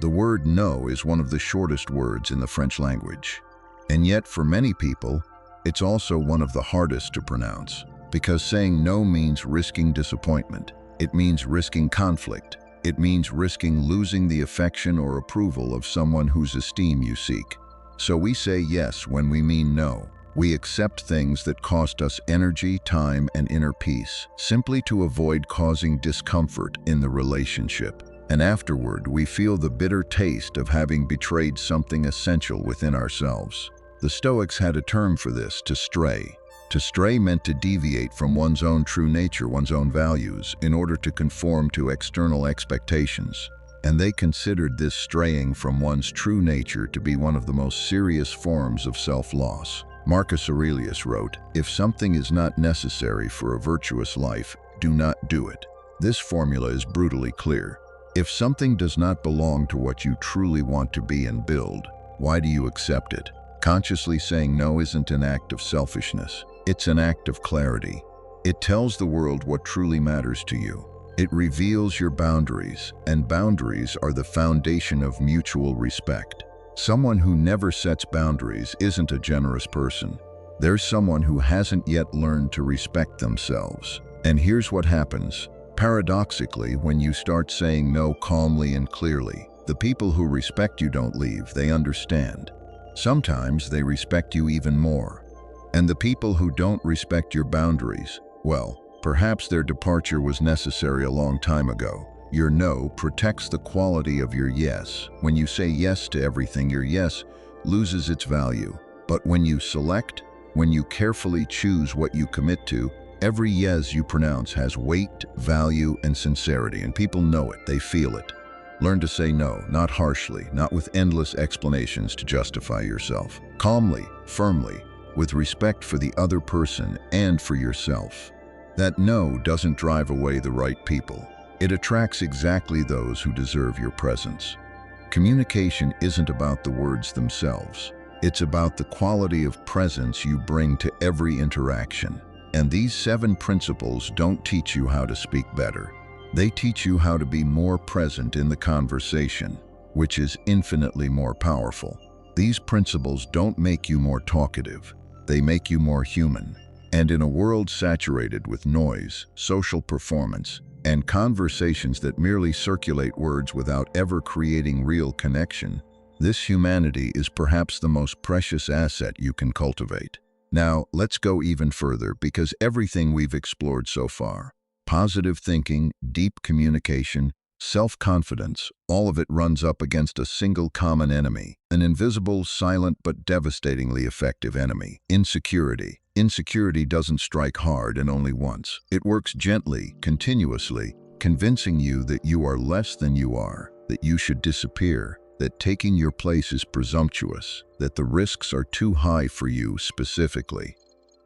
The word no is one of the shortest words in the French language. And yet, for many people, it's also one of the hardest to pronounce. Because saying no means risking disappointment. It means risking conflict. It means risking losing the affection or approval of someone whose esteem you seek. So we say yes when we mean no. We accept things that cost us energy, time, and inner peace, simply to avoid causing discomfort in the relationship. And afterward, we feel the bitter taste of having betrayed something essential within ourselves. The Stoics had a term for this: to stray. To stray meant to deviate from one's own true nature, one's own values, in order to conform to external expectations. And they considered this straying from one's true nature to be one of the most serious forms of self-loss. Marcus Aurelius wrote, "If something is not necessary for a virtuous life, do not do it." This formula is brutally clear. If something does not belong to what you truly want to be and build, why do you accept it? Consciously saying no isn't an act of selfishness. It's an act of clarity. It tells the world what truly matters to you. It reveals your boundaries, and boundaries are the foundation of mutual respect. Someone who never sets boundaries isn't a generous person. They're someone who hasn't yet learned to respect themselves. And here's what happens. Paradoxically, when you start saying no calmly and clearly, the people who respect you don't leave, they understand. Sometimes they respect you even more. And the people who don't respect your boundaries, well, perhaps their departure was necessary a long time ago. Your no protects the quality of your yes. When you say yes to everything, your yes loses its value. But when you select, when you carefully choose what you commit to, every yes you pronounce has weight, value, and sincerity, and people know it, they feel it. Learn to say no, not harshly, not with endless explanations to justify yourself. Calmly, firmly, with respect for the other person and for yourself. That no doesn't drive away the right people. It attracts exactly those who deserve your presence. Communication isn't about the words themselves. It's about the quality of presence you bring to every interaction. And these 7 principles don't teach you how to speak better. They teach you how to be more present in the conversation, which is infinitely more powerful. These principles don't make you more talkative. They make you more human. And in a world saturated with noise, social performance, and conversations that merely circulate words without ever creating real connection, this humanity is perhaps the most precious asset you can cultivate. Now, let's go even further, because everything we've explored so far, positive thinking, deep communication, self-confidence, all of it runs up against a single common enemy, an invisible, silent, but devastatingly effective enemy: insecurity. Insecurity doesn't strike hard and only once. It works gently, continuously, convincing you that you are less than you are, that you should disappear, that taking your place is presumptuous, that the risks are too high for you specifically.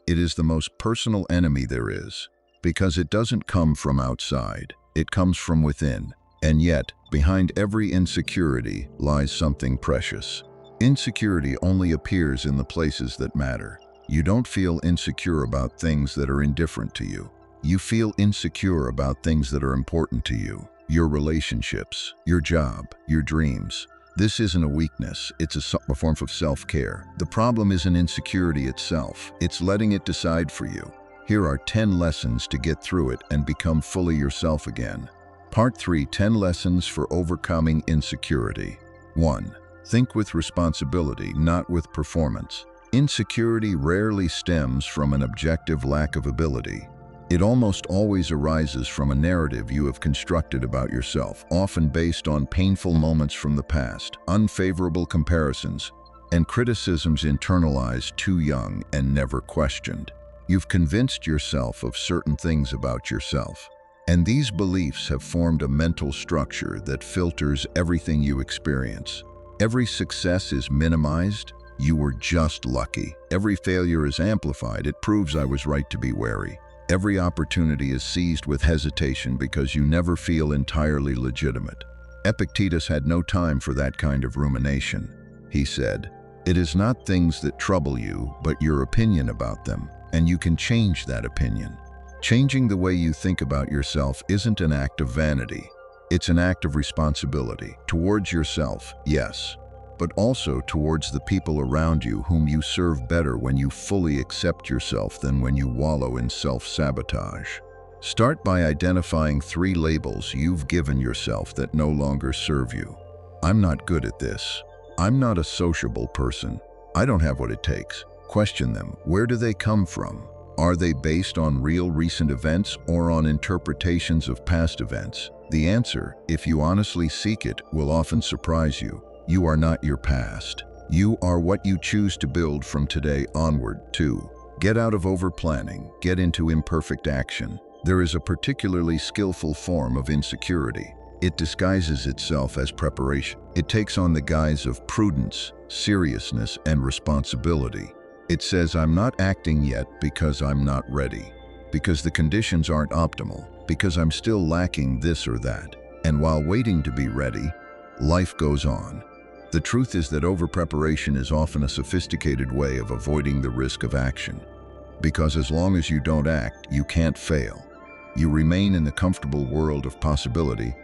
It is the most personal enemy there is, because it doesn't come from outside, it comes from within. And yet, behind every insecurity lies something precious. Insecurity only appears in the places that matter. You don't feel insecure about things that are indifferent to you. You feel insecure about things that are important to you. Your relationships, your job, your dreams. This isn't a weakness, it's a form of self-care. The problem isn't insecurity itself, it's letting it decide for you. Here are 10 lessons to get through it and become fully yourself again. Part 3, 10 Lessons for Overcoming Insecurity. 1. Think with responsibility, not with performance. Insecurity rarely stems from an objective lack of ability. It almost always arises from a narrative you have constructed about yourself, often based on painful moments from the past, unfavorable comparisons, and criticisms internalized too young and never questioned. You've convinced yourself of certain things about yourself, and these beliefs have formed a mental structure that filters everything you experience. Every success is minimized. You were just lucky. Every failure is amplified. It proves I was right to be wary. Every opportunity is seized with hesitation because you never feel entirely legitimate. Epictetus had no time for that kind of rumination. He said, "It is not things that trouble you, but your opinion about them, and you can change that opinion." Changing the way you think about yourself isn't an act of vanity. It's an act of responsibility towards yourself, yes, but also towards the people around you whom you serve better when you fully accept yourself than when you wallow in self-sabotage. Start by identifying 3 labels you've given yourself that no longer serve you. I'm not good at this. I'm not a sociable person. I don't have what it takes. Question them. Where do they come from? Are they based on real recent events or on interpretations of past events? The answer, if you honestly seek it, will often surprise you. You are not your past. You are what you choose to build from today onward. 2. Get out of over-planning. Get into imperfect action. There is a particularly skillful form of insecurity. It disguises itself as preparation. It takes on the guise of prudence, seriousness, and responsibility. It says, I'm not acting yet because I'm not ready, because the conditions aren't optimal, because I'm still lacking this or that. And while waiting to be ready, life goes on. The truth is that over-preparation is often a sophisticated way of avoiding the risk of action. Because as long as you don't act, you can't fail. You remain in the comfortable world of possibility,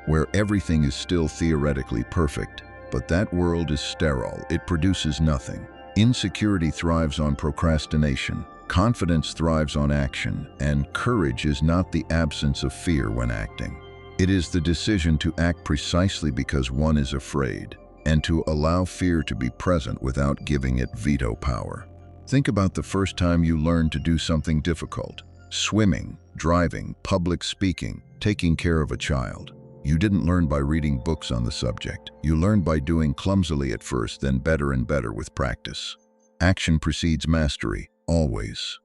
where everything is still theoretically perfect. But that world is sterile. It produces nothing. Insecurity thrives on procrastination. Confidence thrives on action, and courage is not the absence of fear when acting. It is the decision to act precisely because one is afraid, and to allow fear to be present without giving it veto power. Think about the first time you learned to do something difficult: swimming, driving, public speaking, taking care of a child. You didn't learn by reading books on the subject. You learned by doing clumsily at first, then better and better with practice. Action precedes mastery, always.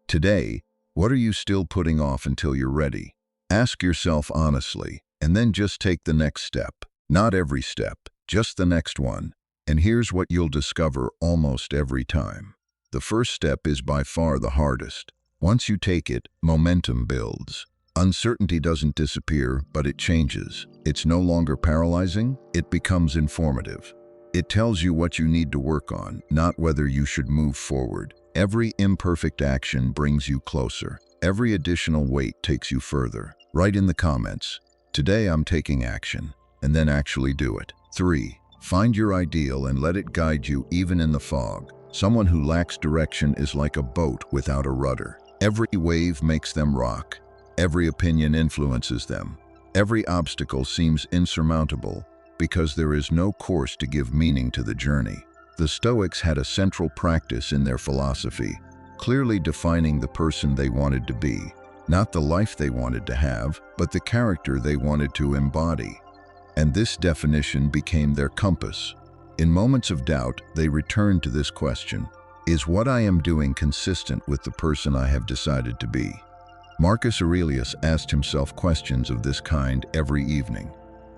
Today, what are you still putting off until you're ready? Ask yourself honestly, and then just take the next step. Not every step, just the next one. And here's what you'll discover almost every time. The first step is by far the hardest. Once you take it, momentum builds. Uncertainty doesn't disappear, but it changes. It's no longer paralyzing, it becomes informative. It tells you what you need to work on, not whether you should move forward. Every imperfect action brings you closer. Every additional weight takes you further. Write in the comments, "Today I'm taking action," and then actually do it. 3. Find your ideal and let it guide you even in the fog. Someone who lacks direction is like a boat without a rudder. Every wave makes them rock. Every opinion influences them. Every obstacle seems insurmountable because there is no course to give meaning to the journey. The Stoics had a central practice in their philosophy, clearly defining the person they wanted to be. Not the life they wanted to have, but the character they wanted to embody. And this definition became their compass. In moments of doubt, they returned to this question: is what I am doing consistent with the person I have decided to be? Marcus Aurelius asked himself questions of this kind every evening,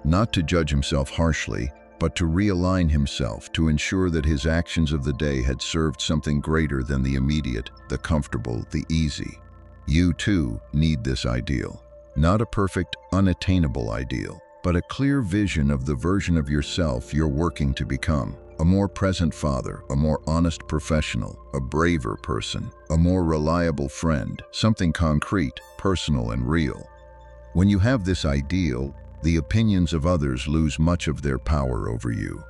not to judge himself harshly, but to realign himself, to ensure that his actions of the day had served something greater than the immediate, the comfortable, the easy. You too need this ideal. Not a perfect, unattainable ideal, but a clear vision of the version of yourself you're working to become. A more present father, a more honest professional, a braver person, a more reliable friend, something concrete, personal, and real. When you have this ideal, the opinions of others lose much of their power over you,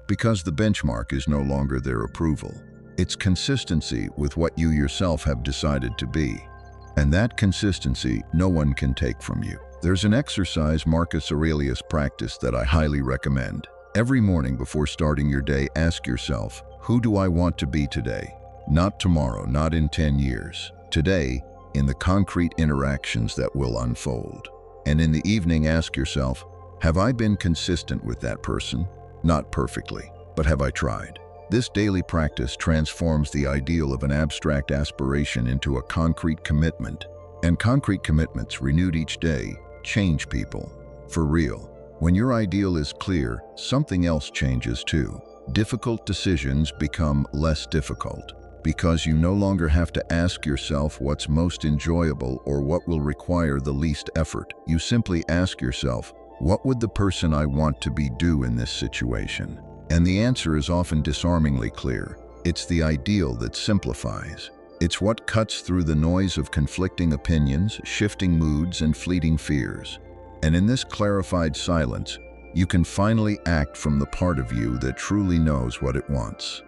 because the benchmark is no longer their approval. It's consistency with what you yourself have decided to be. And that consistency no one can take from you. There's an exercise Marcus Aurelius practiced that I highly recommend. Every morning before starting your day, ask yourself, who do I want to be today? Not tomorrow, not in 10 years. Today, in the concrete interactions that will unfold. And in the evening, ask yourself, have I been consistent with that person? Not perfectly, but have I tried? This daily practice transforms the ideal of an abstract aspiration into a concrete commitment. And concrete commitments, renewed each day, change people. For real. When your ideal is clear, something else changes too. Difficult decisions become less difficult, because you no longer have to ask yourself what's most enjoyable or what will require the least effort. You simply ask yourself, what would the person I want to be do in this situation? And the answer is often disarmingly clear. It's the ideal that simplifies. It's what cuts through the noise of conflicting opinions, shifting moods, and fleeting fears. And in this clarified silence, you can finally act from the part of you that truly knows what it wants.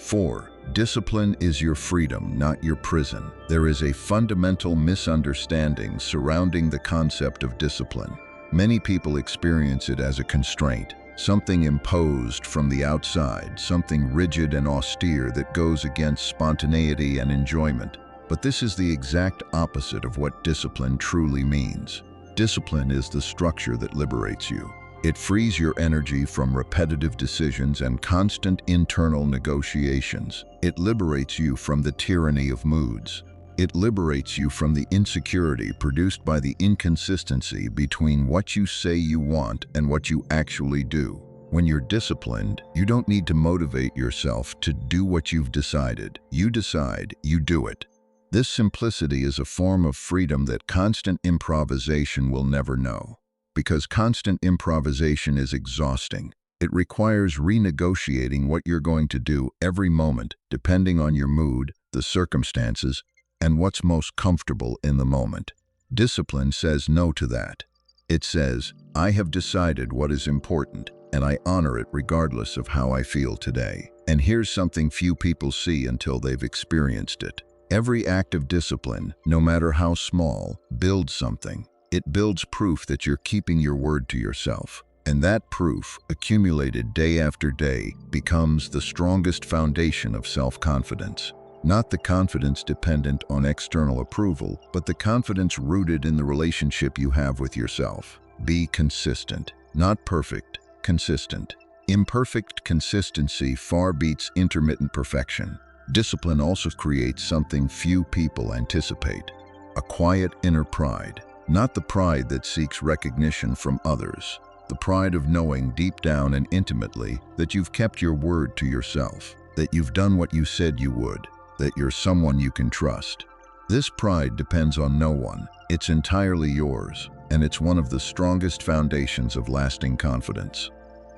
4. Discipline is your freedom, not your prison. There is a fundamental misunderstanding surrounding the concept of discipline. Many people experience it as a constraint, something imposed from the outside, something rigid and austere that goes against spontaneity and enjoyment. But this is the exact opposite of what discipline truly means. Discipline is the structure that liberates you. It frees your energy from repetitive decisions and constant internal negotiations. It liberates you from the tyranny of moods. It liberates you from the insecurity produced by the inconsistency between what you say you want and what you actually do. When you're disciplined, you don't need to motivate yourself to do what you've decided. You decide, you do it. This simplicity is a form of freedom that constant improvisation will never know. Because constant improvisation is exhausting. It requires renegotiating what you're going to do every moment, depending on your mood, the circumstances, and what's most comfortable in the moment. Discipline says no to that. It says, I have decided what is important, and I honor it regardless of how I feel today. And here's something few people see until they've experienced it. Every act of discipline, no matter how small, builds something. It builds proof that you're keeping your word to yourself. And that proof, accumulated day after day, becomes the strongest foundation of self-confidence. Not the confidence dependent on external approval, but the confidence rooted in the relationship you have with yourself. Be consistent. Not perfect, consistent. Imperfect consistency far beats intermittent perfection. Discipline also creates something few people anticipate: a quiet inner pride. Not the pride that seeks recognition from others. The pride of knowing deep down and intimately that you've kept your word to yourself, that you've done what you said you would, that you're someone you can trust. This pride depends on no one. It's entirely yours, and it's one of the strongest foundations of lasting confidence.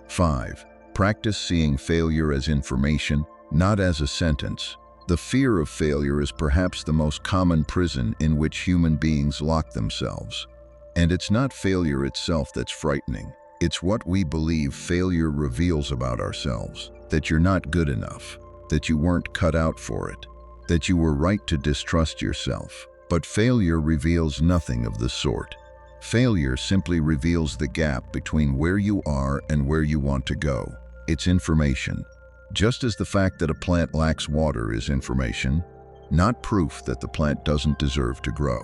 5. Practice seeing failure as information, not as a sentence. The fear of failure is perhaps the most common prison in which human beings lock themselves. And it's not failure itself that's frightening. It's what we believe failure reveals about ourselves: that you're not good enough, that you weren't cut out for it, that you were right to distrust yourself. But failure reveals nothing of the sort. Failure simply reveals the gap between where you are and where you want to go. It's information. Just as the fact that a plant lacks water is information, not proof that the plant doesn't deserve to grow.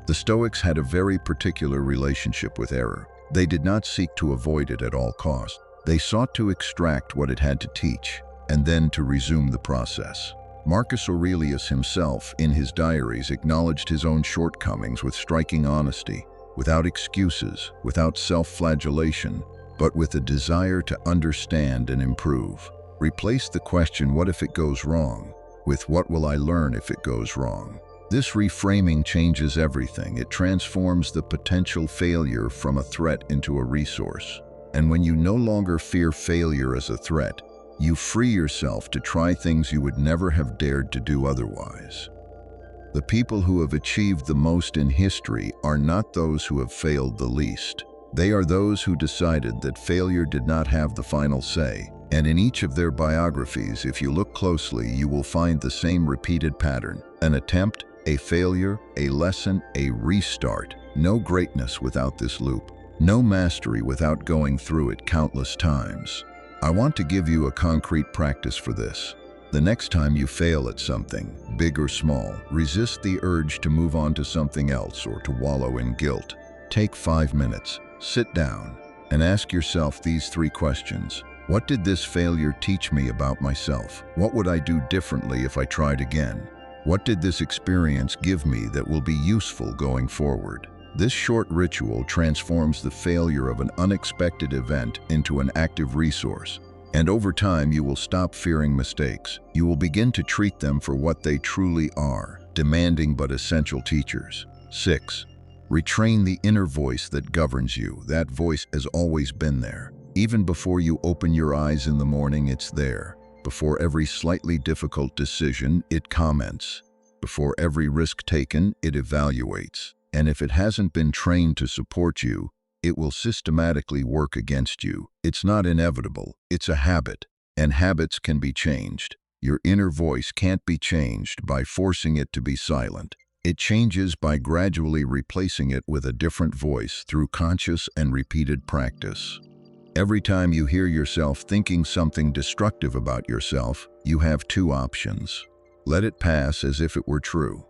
The Stoics had a very particular relationship with error. They did not seek to avoid it at all costs. They sought to extract what it had to teach, and then to resume the process. Marcus Aurelius himself, in his diaries, acknowledged his own shortcomings with striking honesty, without excuses, without self-flagellation, but with a desire to understand and improve. Replace the question, "What if it goes wrong?" with "What will I learn if it goes wrong?" This reframing changes everything. It transforms the potential failure from a threat into a resource. And when you no longer fear failure as a threat, you free yourself to try things you would never have dared to do otherwise. The people who have achieved the most in history are not those who have failed the least. They are those who decided that failure did not have the final say. And in each of their biographies, if you look closely, you will find the same repeated pattern: an attempt, a failure, a lesson, a restart. No greatness without this loop. No mastery without going through it countless times. I want to give you a concrete practice for this. The next time you fail at something, big or small, resist the urge to move on to something else or to wallow in guilt. Take 5 minutes, sit down, and ask yourself these 3 questions. What did this failure teach me about myself? What would I do differently if I tried again? What did this experience give me that will be useful going forward? This short ritual transforms the failure of an unexpected event into an active resource. And over time, you will stop fearing mistakes. You will begin to treat them for what they truly are: demanding but essential teachers. 6. Retrain the inner voice that governs you. That voice has always been there. Even before you open your eyes in the morning, it's there. Before every slightly difficult decision, it comments. Before every risk taken, it evaluates. And if it hasn't been trained to support you, it will systematically work against you. It's not inevitable, it's a habit. And habits can be changed. Your inner voice can't be changed by forcing it to be silent. It changes by gradually replacing it with a different voice through conscious and repeated practice. Every time you hear yourself thinking something destructive about yourself, you have 2 options. Let it pass as if it were true,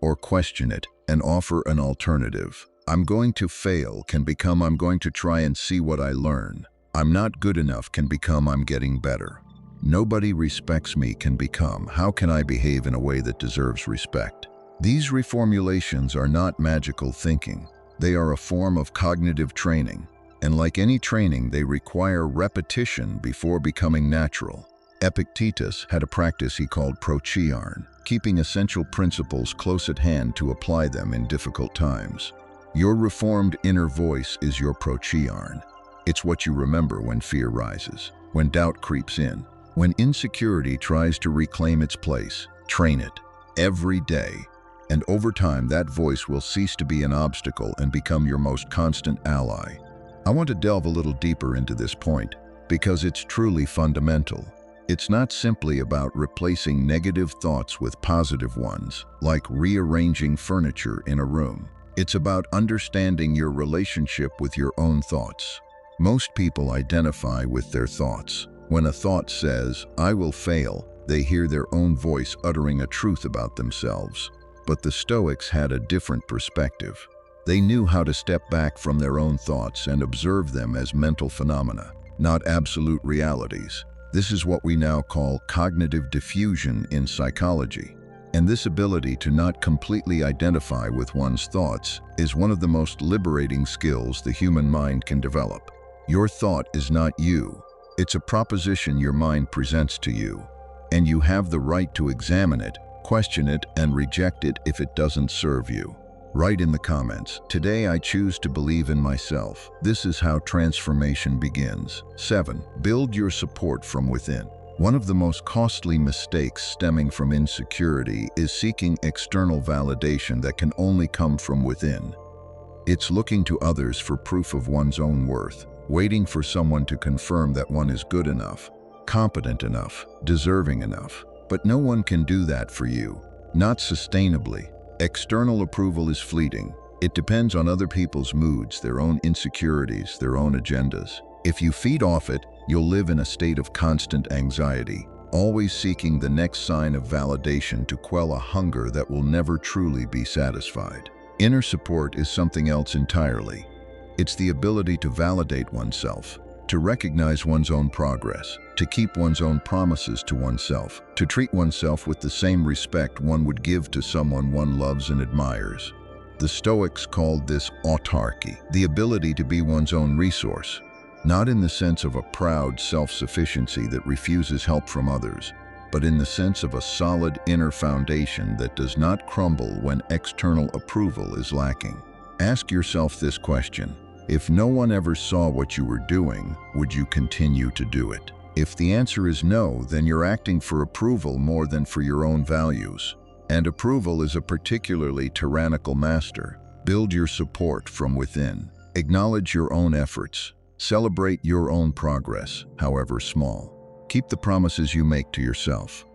or question it and offer an alternative. I'm going to fail can become I'm going to try and see what I learn. I'm not good enough can become I'm getting better. Nobody respects me can become how can I behave in a way that deserves respect. These reformulations are not magical thinking. They are a form of cognitive training. And like any training, they require repetition before becoming natural. Epictetus had a practice he called prochiarn, keeping essential principles close at hand to apply them in difficult times. Your reformed inner voice is your prochiarn. It's what you remember when fear rises, when doubt creeps in, when insecurity tries to reclaim its place. Train it every day. And over time, that voice will cease to be an obstacle and become your most constant ally. I want to delve a little deeper into this point because it's truly fundamental. It's not simply about replacing negative thoughts with positive ones, like rearranging furniture in a room. It's about understanding your relationship with your own thoughts. Most people identify with their thoughts. When a thought says, "I will fail," they hear their own voice uttering a truth about themselves. But the Stoics had a different perspective. They knew how to step back from their own thoughts and observe them as mental phenomena, not absolute realities. This is what we now call cognitive diffusion in psychology. And this ability to not completely identify with one's thoughts is one of the most liberating skills the human mind can develop. Your thought is not you. It's a proposition your mind presents to you, and you have the right to examine it, question it, and reject it if it doesn't serve you. Write in the comments, "Today I choose to believe in myself." This is how transformation begins. 7. Build your support from within. One of the most costly mistakes stemming from insecurity is seeking external validation that can only come from within. It's looking to others for proof of one's own worth, waiting for someone to confirm that one is good enough, competent enough, deserving enough. But no one can do that for you, not sustainably. External approval is fleeting. It depends on other people's moods, their own insecurities, their own agendas. If you feed off it, you'll live in a state of constant anxiety, always seeking the next sign of validation to quell a hunger that will never truly be satisfied. Inner support is something else entirely. It's the ability to validate oneself, to recognize one's own progress, to keep one's own promises to oneself, to treat oneself with the same respect one would give to someone one loves and admires. The Stoics called this autarky, the ability to be one's own resource, not in the sense of a proud self-sufficiency that refuses help from others, but in the sense of a solid inner foundation that does not crumble when external approval is lacking. Ask yourself this question: if no one ever saw what you were doing, would you continue to do it? If the answer is no, then you're acting for approval more than for your own values. And approval is a particularly tyrannical master. Build your support from within. Acknowledge your own efforts. Celebrate your own progress, however small. Keep the promises you make to yourself.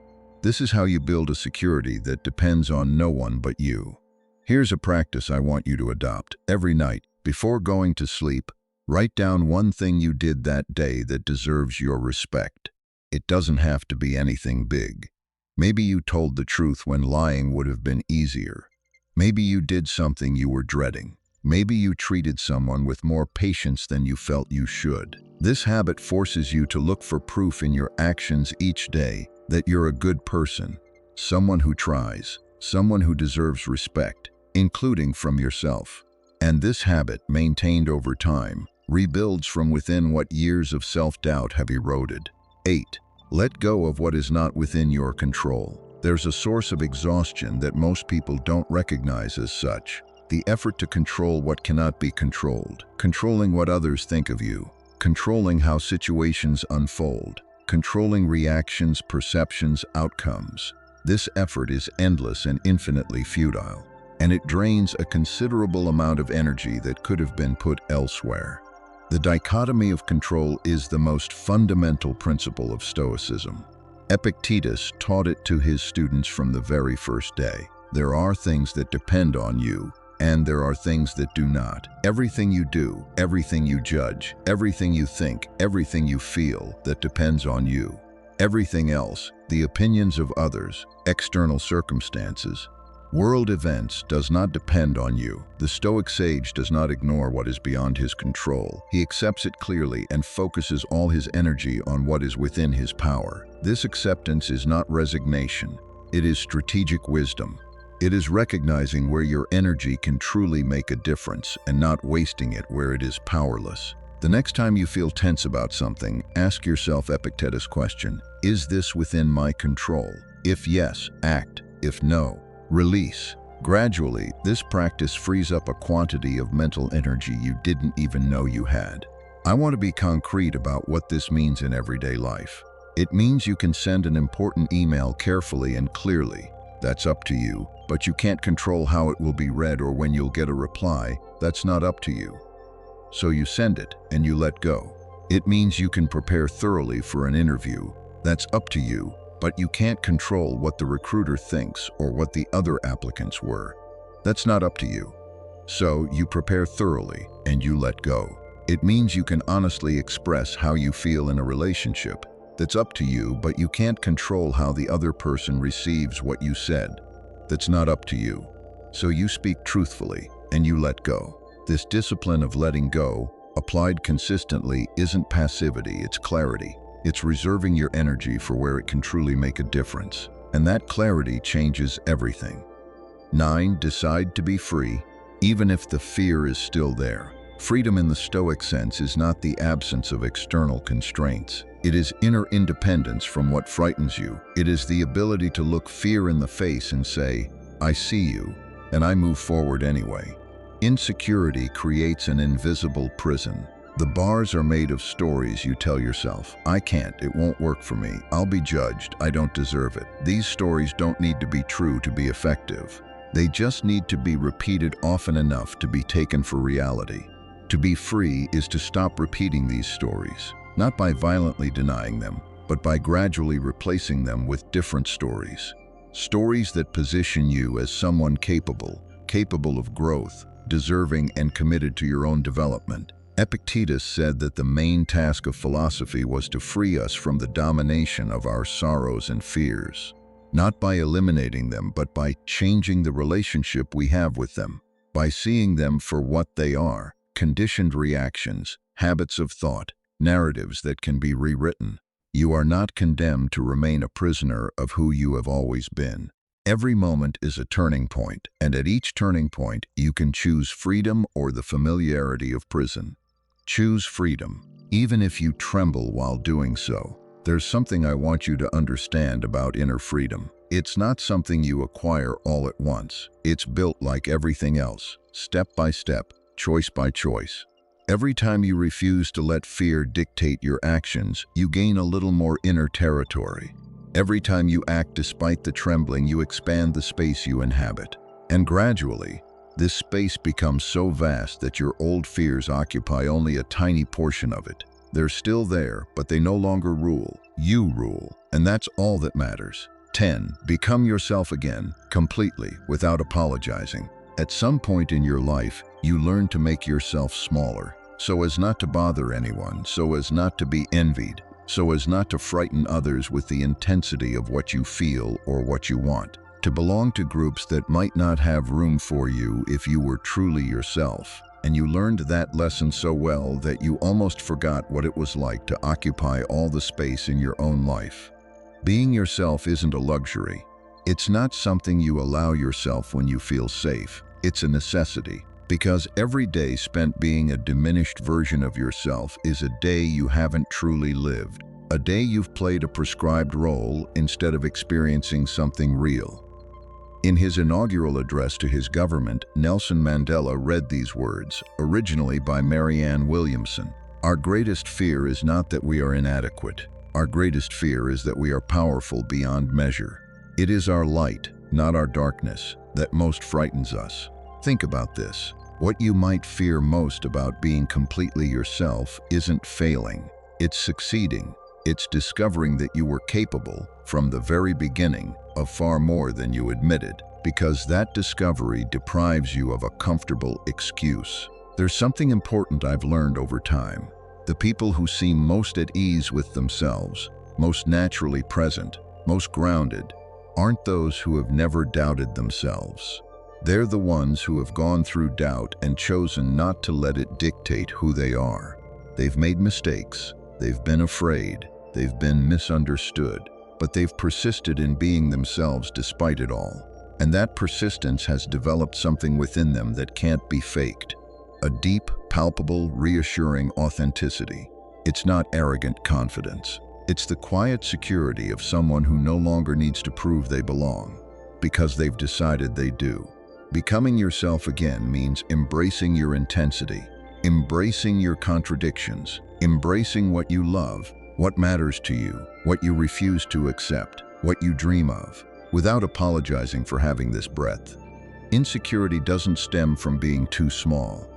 This is how you build a security that depends on no one but you. Here's a practice I want you to adopt. Every night, before going to sleep, write down one thing you did that day that deserves your respect. It doesn't have to be anything big. Maybe you told the truth when lying would have been easier. Maybe you did something you were dreading. Maybe you treated someone with more patience than you felt you should. This habit forces you to look for proof in your actions each day that you're a good person, someone who tries, someone who deserves respect, including from yourself. And this habit, maintained over time, rebuilds from within what years of self-doubt have eroded. 8. Let go of what is not within your control. There's a source of exhaustion that most people don't recognize as such: the effort to control what cannot be controlled, controlling what others think of you, controlling how situations unfold, controlling reactions, perceptions, outcomes. This effort is endless and infinitely futile, and it drains a considerable amount of energy that could have been put elsewhere. The dichotomy of control is the most fundamental principle of Stoicism. Epictetus taught it to his students from the very first day. There are things that depend on you, and there are things that do not. Everything you do, everything you judge, everything you think, everything you feel, that depends on you. Everything else, the opinions of others, external circumstances, world events, does not depend on you. The Stoic sage does not ignore what is beyond his control. He accepts it clearly and focuses all his energy on what is within his power. This acceptance is not resignation. It is strategic wisdom. It is recognizing where your energy can truly make a difference and not wasting it where it is powerless. The next time you feel tense about something, ask yourself Epictetus' question: is this within my control? If yes, act. If no, release. Gradually, this practice frees up a quantity of mental energy you didn't even know you had. I want to be concrete about what this means in everyday life. It means you can send an important email carefully and clearly. That's up to you, but you can't control how it will be read or when you'll get a reply. That's not up to you. So you send it and you let go. It means you can prepare thoroughly for an interview, That's up to you, but you can't control what the recruiter thinks or what the other applicants were. That's not up to you. So you prepare thoroughly and you let go. It means you can honestly express how you feel in a relationship. That's up to you, but you can't control how the other person receives what you said. That's not up to you. So you speak truthfully and you let go. This discipline of letting go, applied consistently, isn't passivity, it's clarity. It's reserving your energy for where it can truly make a difference. And that clarity changes everything. 9. Decide to be free, even if the fear is still there. Freedom in the Stoic sense is not the absence of external constraints. It is inner independence from what frightens you. It is the ability to look fear in the face and say, I see you, and I move forward anyway. Insecurity creates an invisible prison. The bars are made of stories you tell yourself. I can't, it won't work for me, I'll be judged, I don't deserve it. These stories don't need to be true to be effective. They just need to be repeated often enough to be taken for reality. To be free is to stop repeating these stories, not by violently denying them, but by gradually replacing them with different stories. Stories that position you as someone capable of growth, deserving and committed to your own development. Epictetus said that the main task of philosophy was to free us from the domination of our sorrows and fears, not by eliminating them, but by changing the relationship we have with them, by seeing them for what they are, conditioned reactions, habits of thought, narratives that can be rewritten. You are not condemned to remain a prisoner of who you have always been. Every moment is a turning point, and at each turning point, you can choose freedom or the familiarity of prison. Choose freedom, even if you tremble while doing so. There's something I want you to understand about inner freedom. It's not something you acquire all at once. It's built like everything else, step by step, choice by choice. Every time you refuse to let fear dictate your actions, you gain a little more inner territory. Every time you act despite the trembling, you expand the space you inhabit. And gradually, this space becomes so vast that your old fears occupy only a tiny portion of it. They're still there, but they no longer rule. You rule, and that's all that matters. 10. Become yourself again, completely, without apologizing. At some point in your life, you learn to make yourself smaller, so as not to bother anyone, so as not to be envied, so as not to frighten others with the intensity of what you feel or what you want. To belong to groups that might not have room for you if you were truly yourself. And you learned that lesson so well that you almost forgot what it was like to occupy all the space in your own life. Being yourself isn't a luxury. It's not something you allow yourself when you feel safe. It's a necessity. Because every day spent being a diminished version of yourself is a day you haven't truly lived. A day you've played a prescribed role instead of experiencing something real. In his inaugural address to his government, Nelson Mandela read these words, originally by Marianne Williamson. Our greatest fear is not that we are inadequate. Our greatest fear is that we are powerful beyond measure. It is our light, not our darkness, that most frightens us. Think about this. What you might fear most about being completely yourself isn't failing. It's succeeding. It's discovering that you were capable, from the very beginning, of far more than you admitted, because that discovery deprives you of a comfortable excuse. There's something important I've learned over time. The people who seem most at ease with themselves, most naturally present, most grounded, aren't those who have never doubted themselves. They're the ones who have gone through doubt and chosen not to let it dictate who they are. They've made mistakes. They've been afraid, they've been misunderstood, but they've persisted in being themselves despite it all. And that persistence has developed something within them that can't be faked. A deep, palpable, reassuring authenticity. It's not arrogant confidence. It's the quiet security of someone who no longer needs to prove they belong, because they've decided they do. Becoming yourself again means embracing your intensity, embracing your contradictions, embracing what you love, what matters to you, what you refuse to accept, what you dream of, without apologizing for having this breadth. Insecurity doesn't stem from being too small.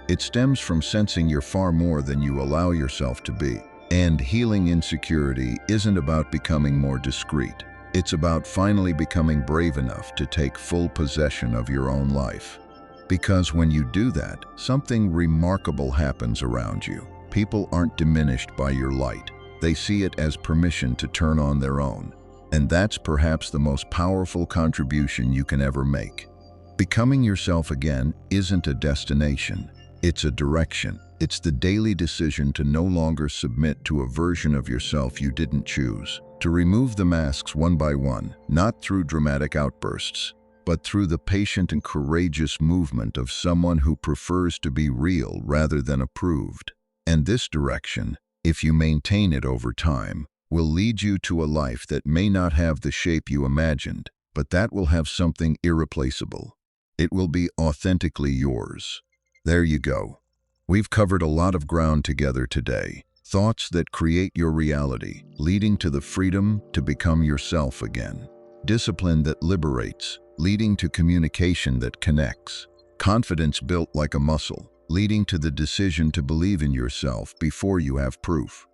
It stems from sensing you're far more than you allow yourself to be. And healing insecurity isn't about becoming more discreet. It's about finally becoming brave enough to take full possession of your own life. Because when you do that, something remarkable happens around you. People aren't diminished by your light. They see it as permission to turn on their own. And that's perhaps the most powerful contribution you can ever make. Becoming yourself again isn't a destination. It's a direction. It's the daily decision to no longer submit to a version of yourself you didn't choose. To remove the masks one by one, not through dramatic outbursts, but through the patient and courageous movement of someone who prefers to be real rather than approved. And this direction, if you maintain it over time, will lead you to a life that may not have the shape you imagined, but that will have something irreplaceable. It will be authentically yours. There you go. We've covered a lot of ground together today. Thoughts that create your reality, leading to the freedom to become yourself again. Discipline that liberates, leading to communication that connects. Confidence built like a muscle, leading to the decision to believe in yourself before you have proof.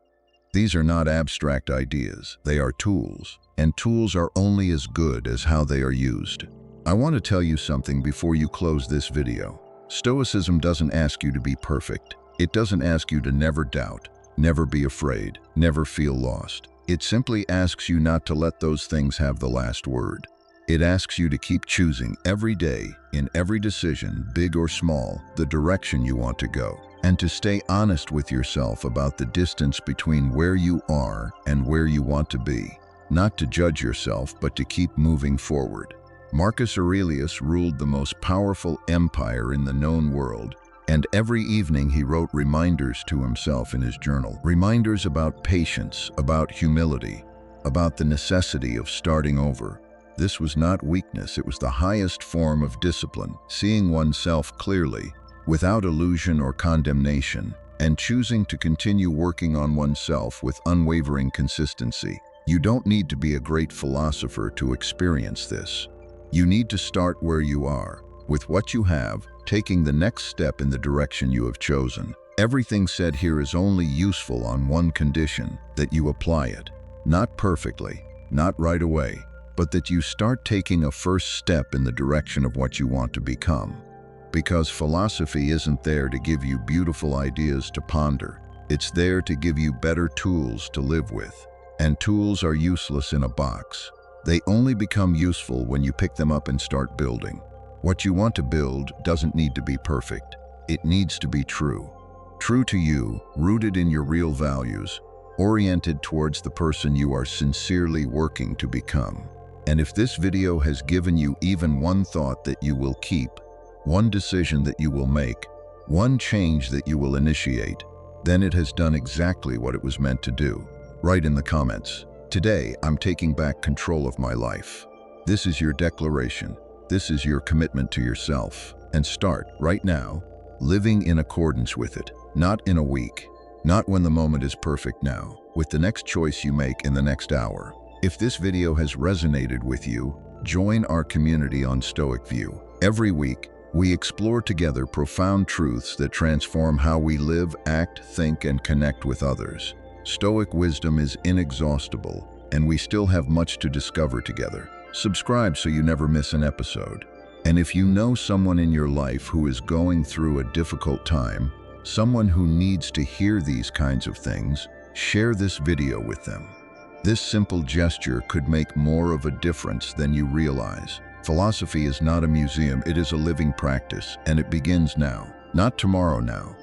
These are not abstract ideas, they are tools, and tools are only as good as how they are used. I want to tell you something before you close this video. Stoicism doesn't ask you to be perfect. It doesn't ask you to never doubt, never be afraid, never feel lost. It simply asks you not to let those things have the last word. It asks you to keep choosing every day, in every decision, big or small, the direction you want to go, and to stay honest with yourself about the distance between where you are and where you want to be. Not to judge yourself, but to keep moving forward. Marcus Aurelius ruled the most powerful empire in the known world, and every evening he wrote reminders to himself in his journal. Reminders about patience, about humility, about the necessity of starting over. This was not weakness, it was the highest form of discipline, seeing oneself clearly, without illusion or condemnation, and choosing to continue working on oneself with unwavering consistency. You don't need to be a great philosopher to experience this. You need to start where you are, with what you have, taking the next step in the direction you have chosen. Everything said here is only useful on one condition, that you apply it. Not perfectly, not right away, but that you start taking a first step in the direction of what you want to become. Because philosophy isn't there to give you beautiful ideas to ponder. It's there to give you better tools to live with. And tools are useless in a box. They only become useful when you pick them up and start building. What you want to build doesn't need to be perfect. It needs to be true. True to you, rooted in your real values, oriented towards the person you are sincerely working to become. And if this video has given you even one thought that you will keep, one decision that you will make, one change that you will initiate, then it has done exactly what it was meant to do. Write in the comments, "Today, I'm taking back control of my life." This is your declaration. This is your commitment to yourself. And start, right now, living in accordance with it. Not in a week, not when the moment is perfect now, with the next choice you make in the next hour. If this video has resonated with you, join our community on Stoic View. Every week, we explore together profound truths that transform how we live, act, think, and connect with others. Stoic wisdom is inexhaustible, and we still have much to discover together. Subscribe so you never miss an episode. And if you know someone in your life who is going through a difficult time, someone who needs to hear these kinds of things, share this video with them. This simple gesture could make more of a difference than you realize. Philosophy is not a museum, it is a living practice, and it begins now. Not tomorrow now,